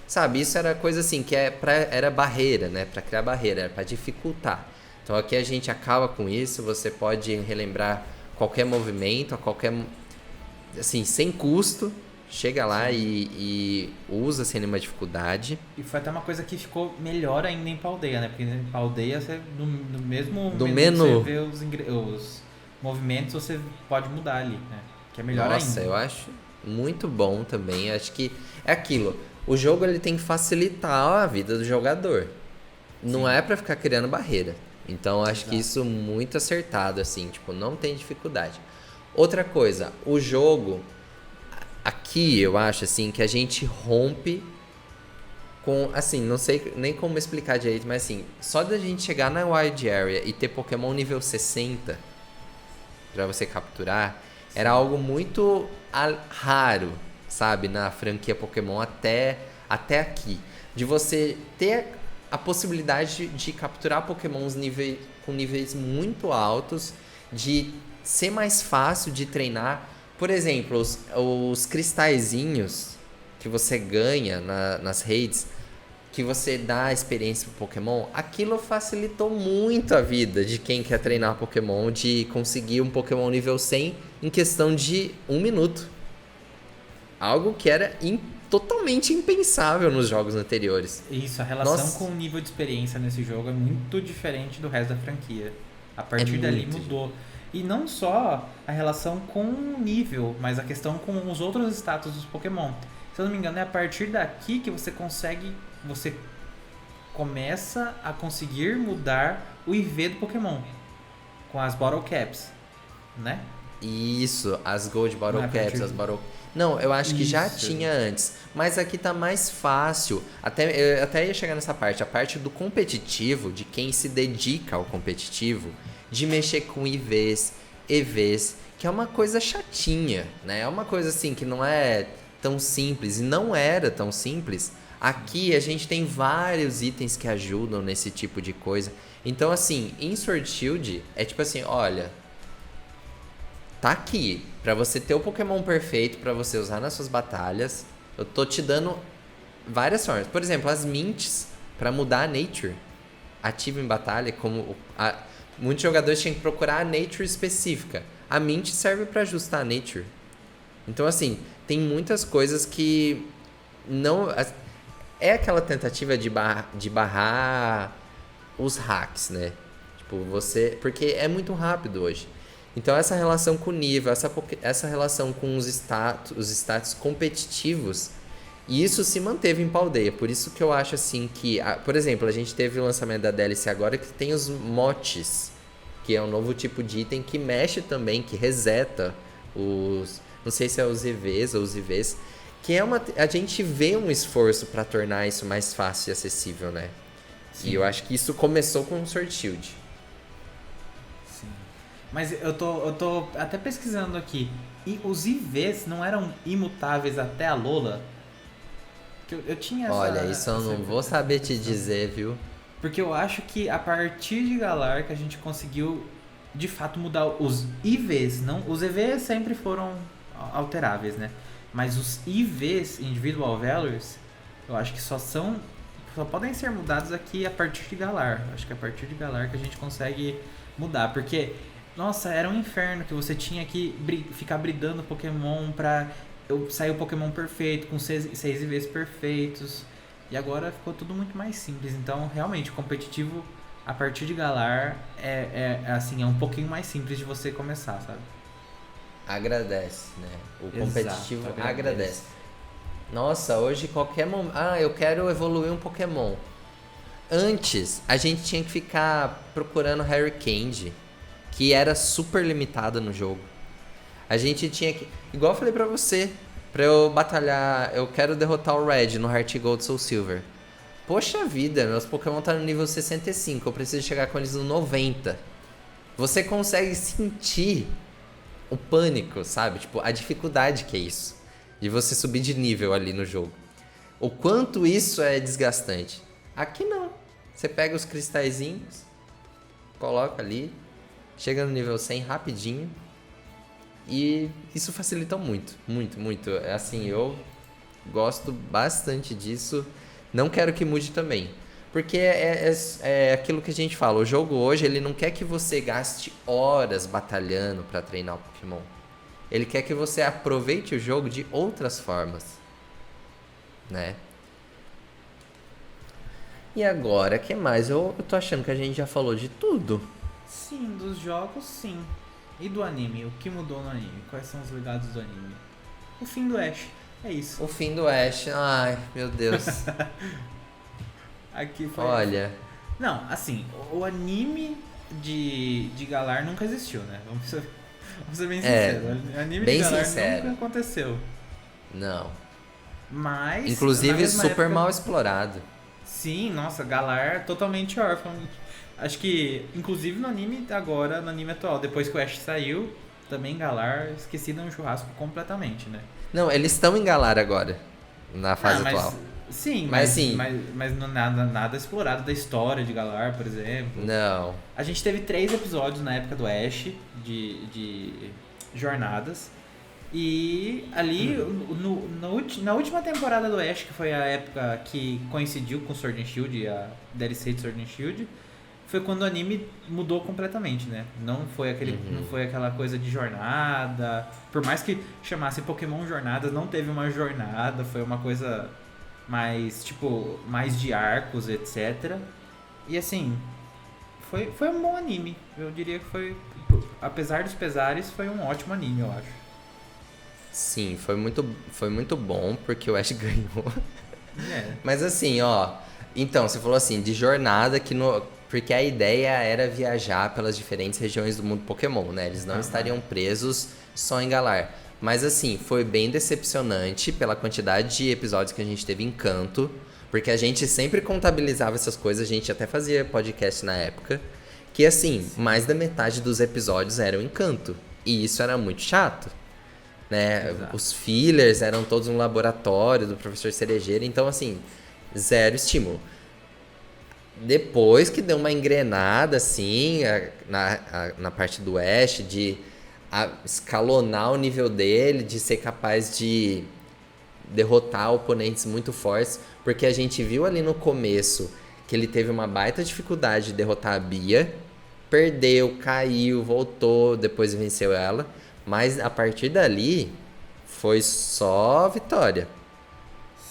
Sabe, isso era coisa assim que era barreira, né? Pra criar barreira, era pra dificultar. Então aqui a gente acaba com isso, você pode relembrar qualquer movimento, a qualquer. Assim, sem custo, chega lá e usa sem nenhuma dificuldade. E foi até uma coisa que ficou melhor ainda em Paldea, né? Porque em Paldea, você, no mesmo Do menu menu. que você vê os movimentos, você pode mudar ali, né? Que é melhor Nossa, ainda. eu acho muito bom também. Acho que é aquilo. O jogo ele tem que facilitar a vida do jogador. Não Sim. é pra ficar criando barreira. Então acho Exato. que isso muito acertado assim, tipo, não tem dificuldade. Outra coisa, o jogo aqui eu acho assim que a gente rompe com, assim, não sei nem como explicar direito, mas assim, só da gente chegar na Wild Area e ter Pokémon nível 60 pra você capturar, era algo muito raro, sabe, na franquia Pokémon até aqui. De você ter a possibilidade de capturar Pokémons com níveis muito altos, de ser mais fácil de treinar. Por exemplo, os cristalzinhos que você ganha nas raids, que você dá a experiência pro Pokémon, aquilo facilitou muito a vida de quem quer treinar Pokémon, de conseguir um Pokémon nível 100 em questão de 1 minuto. Algo que era totalmente impensável nos jogos anteriores. Isso, a relação Nossa. com o nível de experiência nesse jogo é muito diferente do resto da franquia. A partir dali muito mudou. E não só a relação com o nível, mas a questão com os outros status dos Pokémon. Se eu não me engano, é a partir daqui que você começa a conseguir mudar o IV do Pokémon com as Bottle Caps, né? Isso, as Gold Bottle Não é Caps, as Bottle... Não, eu acho que já Isso. tinha antes. Mas aqui tá mais fácil. Eu até ia chegar nessa parte. A parte do competitivo, de quem se dedica ao competitivo, de mexer com IVs, EVs, que é uma coisa chatinha, né? É uma coisa assim que não é tão simples. E não era tão simples. Aqui a gente tem vários itens que ajudam nesse tipo de coisa. Então, assim, em Sword Shield, é tipo assim, olha... Tá aqui, pra você ter o Pokémon perfeito pra você usar nas suas batalhas. Eu tô te dando várias formas. Por exemplo, as mints pra mudar a nature ativa em batalha, muitos jogadores tinham que procurar a nature específica. A mint serve pra ajustar a nature. Então, assim, tem muitas coisas que não é aquela tentativa de barrar os hacks, né? Tipo, porque é muito rápido hoje. Então essa relação com o nível, essa relação com os status competitivos, e isso se manteve em Paldea. Por isso que eu acho assim que, por exemplo, a gente teve o lançamento da DLC agora que tem os motes, que é um novo tipo de item que mexe também, que reseta não sei se é os EVs ou os IVs, que a gente vê um esforço para tornar isso mais fácil e acessível, né? Sim. E eu acho que isso começou com o Sword Shield. Mas eu tô até pesquisando aqui. E os IVs não eram imutáveis até a Lola? Eu tinha essa... Olha, isso eu não vou saber te dizer, viu? Porque eu acho que a partir de Galar que a gente conseguiu, de fato, mudar os IVs. Não, os EVs sempre foram alteráveis, né? Mas os IVs, Individual Values, eu acho que só podem ser mudados aqui a partir de Galar. Eu acho que é a partir de Galar que a gente consegue mudar, porque nossa, era um inferno que você tinha que ficar bridando Pokémon pra sair o Pokémon perfeito, com 6 IVs perfeitos. E agora ficou tudo muito mais simples. Então, realmente, o competitivo a partir de Galar assim, é um pouquinho mais simples de você começar, sabe? Agradece, né? O Exato, competitivo agradece. Nossa, hoje qualquer momento... Ah, eu quero evoluir um Pokémon. Antes, a gente tinha que ficar procurando Harry Candy, que era super limitado no jogo. A gente tinha que... Igual eu falei pra você, pra eu batalhar... Eu quero derrotar o Red no Heart Gold Soul Silver. Poxa vida, meus Pokémon tá no nível 65, eu preciso chegar com eles no 90. Você consegue sentir o pânico, sabe? Tipo, a dificuldade que é isso. De você subir de nível ali no jogo. O quanto isso é desgastante. Aqui não. Você pega os cristalzinhos, coloca ali, chega no nível 100 rapidinho. E isso facilita muito, muito, muito. Assim, eu gosto bastante disso. Não quero que mude também. Porque é aquilo que a gente fala. O jogo hoje, ele não quer que você gaste horas batalhando pra treinar o Pokémon. Ele quer que você aproveite o jogo de outras formas. Né? E agora, o que mais? Eu tô achando que a gente já falou de tudo. Sim, dos jogos, sim. E do anime? O que mudou no anime? Quais são os legados do anime? O fim do Ash. É isso. O fim do Ash. Ai, meu Deus. Aqui foi... Olha... Não, assim, o anime de Galar nunca existiu, né? Vamos ser bem sinceros. O anime bem de Galar sincero. nunca aconteceu. Não. Mas... Inclusive, super época... mal explorado. Sim, nossa, Galar totalmente órfão. Acho que, inclusive no anime agora, no anime atual, depois que o Ash saiu, também Galar esquecido no churrasco completamente, né? Não, eles estão em Galar agora, na fase atual. Sim, mas não nada explorado da história de Galar, por exemplo. Não. A gente teve 3 episódios na época do Ash de jornadas. E ali, na última temporada do Ash, que foi a época que coincidiu com Sword and Shield, a DLC de Sword and Shield, foi quando o anime mudou completamente, né? Não foi aquela coisa de jornada. Por mais que chamasse Pokémon Jornadas, não teve uma jornada, foi uma coisa mais, tipo, mais de arcos, etc. E assim, foi um bom anime. Eu diria que foi, apesar dos pesares, foi um ótimo anime, eu acho. Sim, foi muito bom, porque o Ash ganhou. É. Mas assim, ó... Então, você falou assim, de jornada, porque a ideia era viajar pelas diferentes regiões do mundo Pokémon, né? Eles não estariam presos só em Galar. Mas assim, foi bem decepcionante pela quantidade de episódios que a gente teve em Kanto, porque a gente sempre contabilizava essas coisas, a gente até fazia podcast na época, que assim, mais da metade dos episódios eram em Kanto. E isso era muito chato, né? Exato. Os fillers eram todos no laboratório do professor Cerejeira, então assim, zero estímulo. Depois que deu uma engrenada, assim, na parte do Ash, de escalonar o nível dele, de ser capaz de derrotar oponentes muito fortes, porque a gente viu ali no começo que ele teve uma baita dificuldade de derrotar a Bia, perdeu, caiu, voltou, depois venceu ela, mas a partir dali foi só vitória.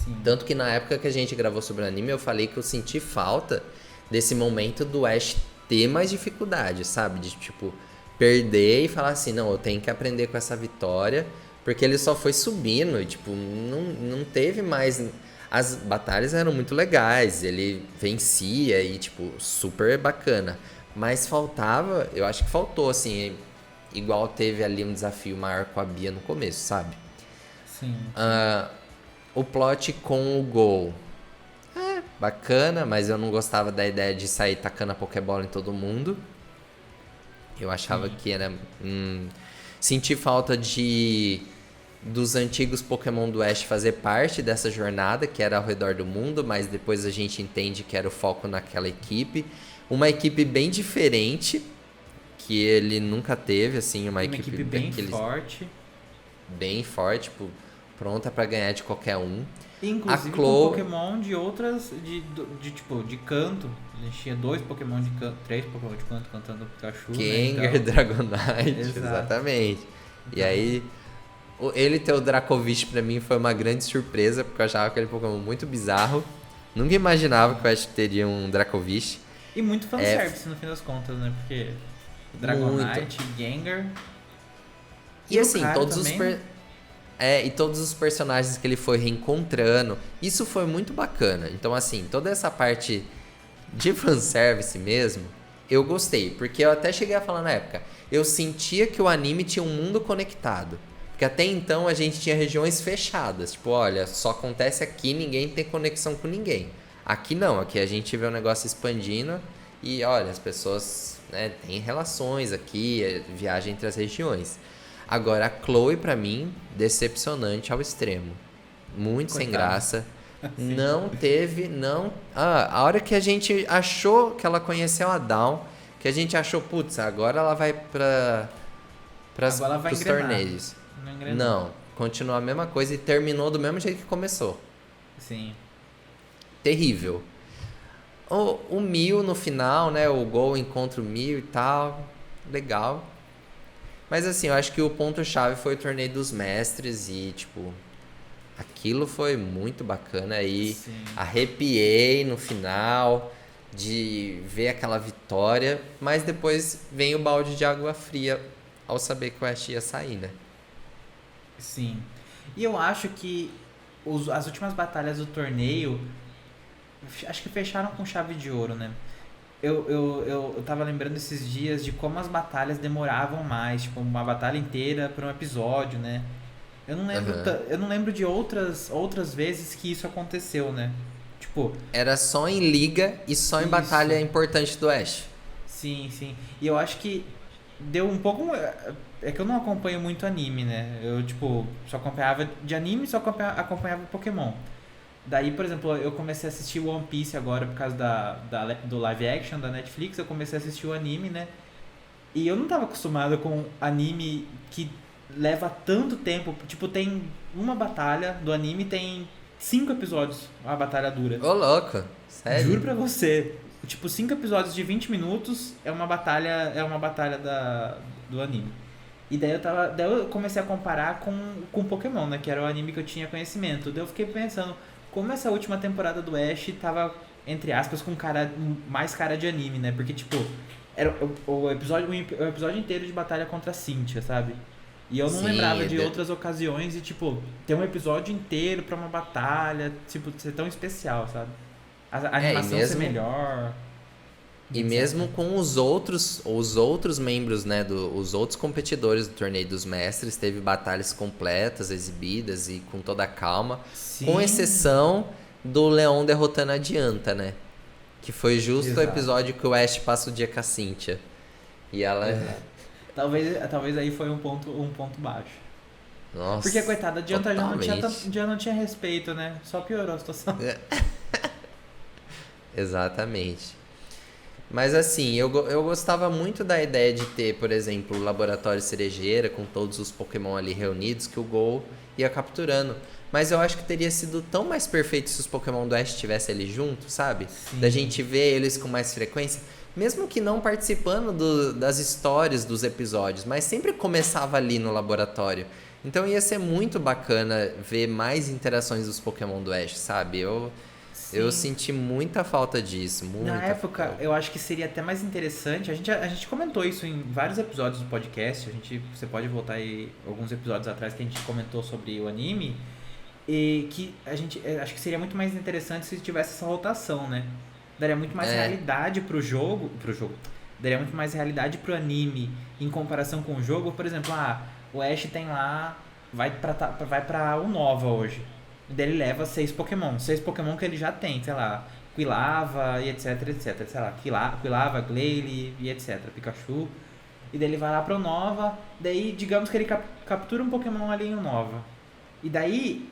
Sim. Tanto que na época que a gente gravou sobre o anime, eu falei que eu senti falta desse momento do Ash ter mais dificuldade, sabe? De, tipo, perder e falar assim, não, eu tenho que aprender com essa vitória, porque ele só foi subindo e, tipo, não teve mais... As batalhas eram muito legais, ele vencia e, tipo, super bacana. Mas faltava, eu acho que faltou, assim, igual teve ali um desafio maior com a Bia no começo, sabe? Sim. O plot com o Gol. Bacana, mas eu não gostava da ideia de sair tacando a Pokébola em todo mundo. Eu achava que era... senti falta dos antigos Pokémon do Ash fazer parte dessa jornada, que era ao redor do mundo, mas depois a gente entende que era o foco naquela equipe. Uma equipe bem diferente, que ele nunca teve, assim, uma equipe bem forte. bem forte, tipo, pronta pra ganhar de qualquer um. Inclusive A Chloe... com Pokémon de outras, tipo, de canto. A gente tinha 2 Pokémon de canto, 3 Pokémon de canto cantando Pikachu, Gengar, né? Então... Dragonite, Exato. exatamente. E aí, ele ter o Dracovish pra mim foi uma grande surpresa, porque eu achava aquele Pokémon muito bizarro. Nunca imaginava que o Ash teria um Dracovish. E muito fanservice no fim das contas, né? Porque Dragonite, Gengar... E assim, Lucario todos os... também, e todos os personagens que ele foi reencontrando, isso foi muito bacana. Então, assim, toda essa parte de fanservice mesmo, eu gostei. Porque eu até cheguei a falar na época, eu sentia que o anime tinha um mundo conectado. Porque até então a gente tinha regiões fechadas. Tipo, olha, só acontece aqui, ninguém tem conexão com ninguém. Aqui não, aqui a gente vê o negócio expandindo e, olha, as pessoas, né, têm relações aqui, viagem entre as regiões. Agora, a Chloe, pra mim, decepcionante ao extremo. Muito Coitada. sem graça. Não teve, não... a hora que a gente achou que ela conheceu a Dawn, que a gente achou, putz, agora ela vai Agora ela vai pros engrenar. torneios. Não engrenou. Não, continuou a mesma coisa e terminou do mesmo jeito que começou. Sim. Terrível. O Mew no final, né? O Gol encontra o Mew e tal. Legal. Mas assim, eu acho que o ponto-chave foi o torneio dos mestres e, tipo, aquilo foi muito bacana aí. Sim. Arrepiei no final de ver aquela vitória, mas depois vem o balde de água fria ao saber que o Ash ia sair, né? Sim. E eu acho que as últimas batalhas do torneio, acho que fecharam com chave de ouro, né? Eu tava lembrando esses dias de como as batalhas demoravam mais, tipo, uma batalha inteira para um episódio, né? Eu não lembro, eu não lembro de outras vezes que isso aconteceu, né? Tipo, Era só em liga e só em Isso. batalha importante do Ash. sim, sim. E eu acho que deu um pouco. É que eu não acompanho muito anime, né? Eu, tipo, só acompanhava de anime e só acompanhava Pokémon. Daí, por exemplo, eu comecei a assistir One Piece agora por causa do live action da Netflix. Eu comecei a assistir o anime, né? E eu não tava acostumado com anime que leva tanto tempo. Tipo, tem uma batalha do anime, tem 5 episódios a batalha dura. Ô, louco. Sério? Juro pra você. Tipo, 5 episódios de 20 minutos é uma batalha do anime. E daí eu comecei a comparar com Pokémon, né? Que era o anime que eu tinha conhecimento. Daí eu fiquei pensando como essa última temporada do Ash tava, entre aspas, com mais cara de anime, né? Porque, tipo, era o episódio inteiro de batalha contra a Cynthia, sabe? E eu não Sim, lembrava de outras ocasiões e, tipo, ter um episódio inteiro pra uma batalha, tipo, ser tão especial, sabe? A animação ser melhor. E etc. mesmo com os outros membros, né, os outros competidores do Torneio dos Mestres, teve batalhas completas, exibidas e com toda a calma, Sim. com exceção do Leon derrotando a Dianta, né? Que foi justo Exato. o episódio que o Ash passa o dia com a Cynthia. E ela... Talvez aí foi um ponto baixo. Nossa, Porque, coitada, a Dianta totalmente. já não tinha respeito, né? Só piorou a situação. Exatamente. Mas assim, eu gostava muito da ideia de ter, por exemplo, o Laboratório Cerejeira com todos os Pokémon ali reunidos que o Gol ia capturando. Mas eu acho que teria sido tão mais perfeito se os Pokémon do Ash estivessem ali junto, sabe? Sim. Da gente ver eles com mais frequência. Mesmo que não participando das histórias dos episódios, mas sempre começava ali no laboratório. Então ia ser muito bacana ver mais interações dos Pokémon do Ash, sabe? Eu senti muita falta disso. Na época, eu acho que seria até mais interessante. A gente comentou isso em vários episódios do podcast. Você pode voltar aí alguns episódios atrás que a gente comentou sobre o anime. E que acho que seria muito mais interessante se tivesse essa rotação, né? Daria muito mais realidade pro jogo. Daria muito mais realidade pro anime em comparação com o jogo. Por exemplo, o Ash tem lá. Vai pra Unova hoje. Daí ele leva 6 Pokémon. 6 Pokémon que ele já tem, sei lá, Quilava e etc, etc. Sei lá, Quilava, Glalie e etc. Pikachu. E daí ele vai lá pra Unova. Daí, digamos que ele captura um Pokémon ali em Unova. E daí,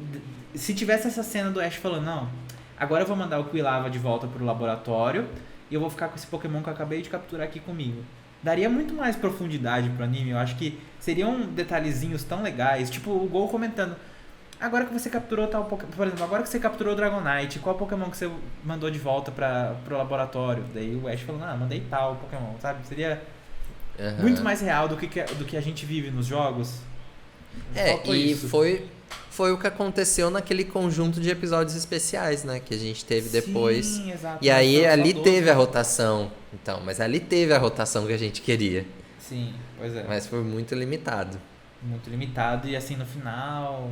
se tivesse essa cena do Ash falando, não, agora eu vou mandar o Quilava de volta pro laboratório e eu vou ficar com esse Pokémon que eu acabei de capturar aqui comigo. daria muito mais profundidade pro anime. Eu acho que seriam detalhezinhos tão legais. Tipo, o Gol comentando. Agora que você capturou tal Pokémon. Por exemplo, agora que você capturou o Dragonite, qual Pokémon que você mandou de volta pro laboratório? Daí o Ash falou, mandei tal Pokémon, sabe? Seria muito mais real do que a gente vive nos jogos. Faltou e isso. foi o que aconteceu naquele conjunto de episódios especiais, né? Que a gente teve depois. Sim, exato. E aí ali 12, teve a rotação. Então, mas ali teve a rotação que a gente queria. Sim, pois é. Mas foi muito limitado. Muito limitado. E assim, no final,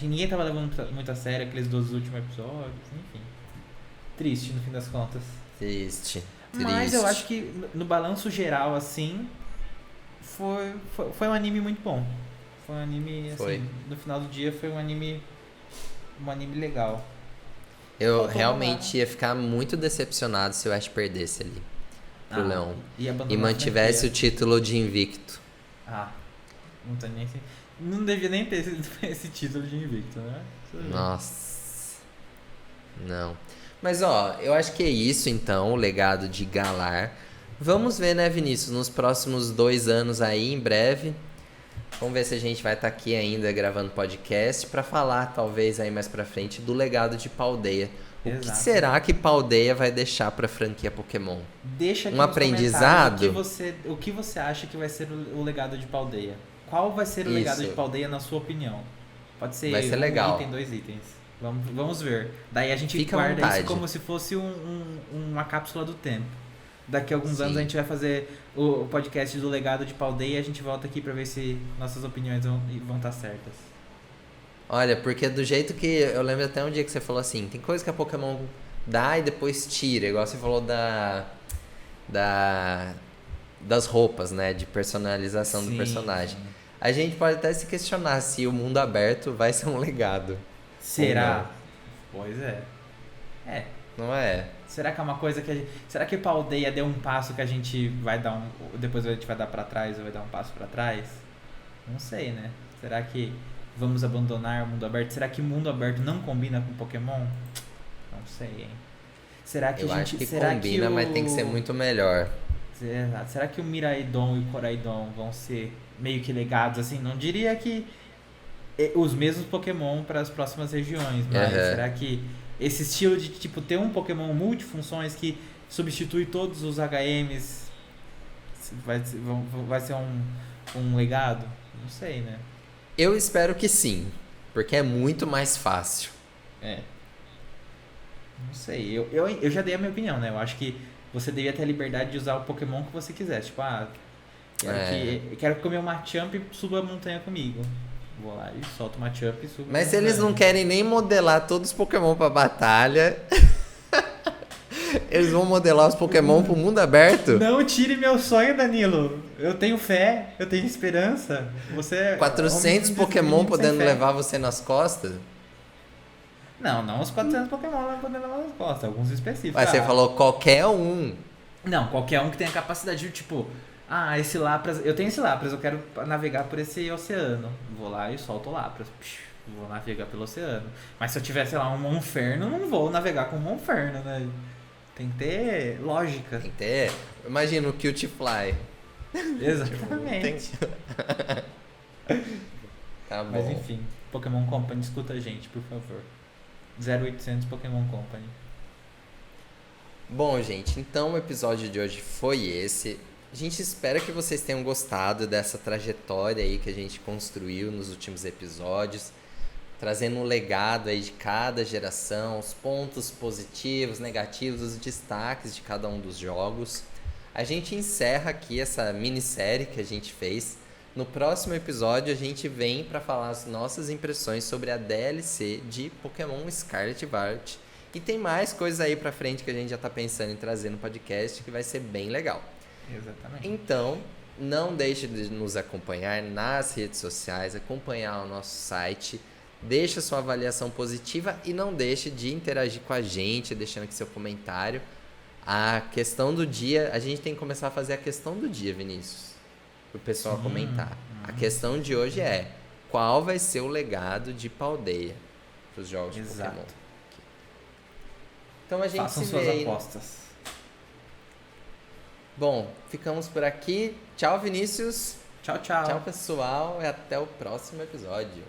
ninguém tava levando muito a sério aqueles 12 últimos episódios. Enfim. Triste, no fim das contas. Triste. Mas eu acho que no balanço geral, assim, foi um anime muito bom. Foi um anime, assim, no final do dia foi um anime legal. Eu realmente ia ficar muito decepcionado se o Ash perdesse ali pro Leon. E mantivesse o título de invicto. Não tô nem assim. Não devia nem ter esse título de invicto, né? Nossa. Não. Mas eu acho que é isso então, o legado de Galar. Vamos ver, né, Vinícius, nos próximos 2 anos aí, em breve. Vamos ver se a gente vai estar aqui ainda gravando podcast para falar, talvez, aí mais pra frente, do legado de Paldea. O que será que Paldea vai deixar pra franquia Pokémon? Deixa aqui um aprendizado? O que você acha que vai ser o legado de Paldea? Qual vai ser o legado de Paldea, na sua opinião? Pode ser vai ser legal. Item, 2 itens. Vamos ver. Daí a gente Fica guarda isso como se fosse uma cápsula do tempo. Daqui a alguns anos a gente vai fazer o podcast do legado de Paldea e a gente volta aqui pra ver se nossas opiniões vão estar certas. Olha, porque do jeito que... Eu lembro até um dia que você falou assim, tem coisa que a Pokémon dá e depois tira. Igual você falou das roupas, né? De personalização do personagem. A gente pode até se questionar se o mundo aberto vai ser um legado. Será? Pois é. Não é? Será que é uma coisa que será que Paldea deu um passo que a gente vai dar depois a gente vai dar pra trás ou vai dar um passo pra trás? Não sei, né? Será que vamos abandonar o mundo aberto? Será que o mundo aberto não combina com Pokémon? Não sei, hein? Será que eu acho que combina, mas tem que ser muito melhor. Será que o Miraidon e o Coraidon vão ser meio que legados assim? Não diria que os mesmos Pokémon para as próximas regiões, mas será que esse estilo de tipo ter um Pokémon multifunções que substitui todos os HMs vai ser um legado? Não sei, né? Eu espero que sim, porque é muito mais fácil. Não sei, eu já dei a minha opinião, né? Eu acho que você devia ter a liberdade de usar o Pokémon que você quiser. Tipo, quero comer um Machamp e suba a montanha comigo. Vou lá e solto o Machamp e subo. Mas se eles não querem nem modelar todos os Pokémon pra batalha, eles vão modelar os Pokémon pro mundo aberto? Não tire meu sonho, Danilo. Eu tenho fé, eu tenho esperança. 400 Pokémon podendo levar você nas costas? Não os 400 Pokémon podendo levar nas costas, alguns específicos. Mas você falou qualquer um. Não, qualquer um que tenha capacidade de, tipo... esse Lapras... Eu tenho esse Lapras, eu quero navegar por esse oceano. Vou lá e solto o Lapras. Vou navegar pelo oceano. Mas se eu tiver, sei lá, um Monferno, não vou navegar com um Monferno, né? Tem que ter lógica. Tem que ter... Imagina o Cutiefly. Exatamente. Tá bom. Mas enfim, Pokémon Company, escuta a gente, por favor. 0800 Pokémon Company. Bom, gente, então o episódio de hoje foi esse. A gente espera que vocês tenham gostado dessa trajetória aí que a gente construiu nos últimos episódios, trazendo um legado aí de cada geração, os pontos positivos, negativos, os destaques de cada um dos jogos. A gente encerra aqui essa minissérie que a gente fez. No próximo episódio a gente vem para falar as nossas impressões sobre a DLC de Pokémon Scarlet e Violet. E tem mais coisas aí pra frente que a gente já tá pensando em trazer no podcast que vai ser bem legal. Exatamente. Então, não deixe de nos acompanhar nas redes sociais, acompanhar o nosso site, deixa sua avaliação positiva e não deixe de interagir com a gente, deixando aqui seu comentário. A questão do dia, a gente tem que começar a fazer a questão do dia, Vinícius, pro pessoal comentar. A questão de hoje é: qual vai ser o legado de Paldea pros jogos de Pokémon? Então a gente façam se suas vê aí. apostas. Bom, ficamos por aqui. Tchau, Vinícius. Tchau, tchau. Tchau, pessoal. E até o próximo episódio.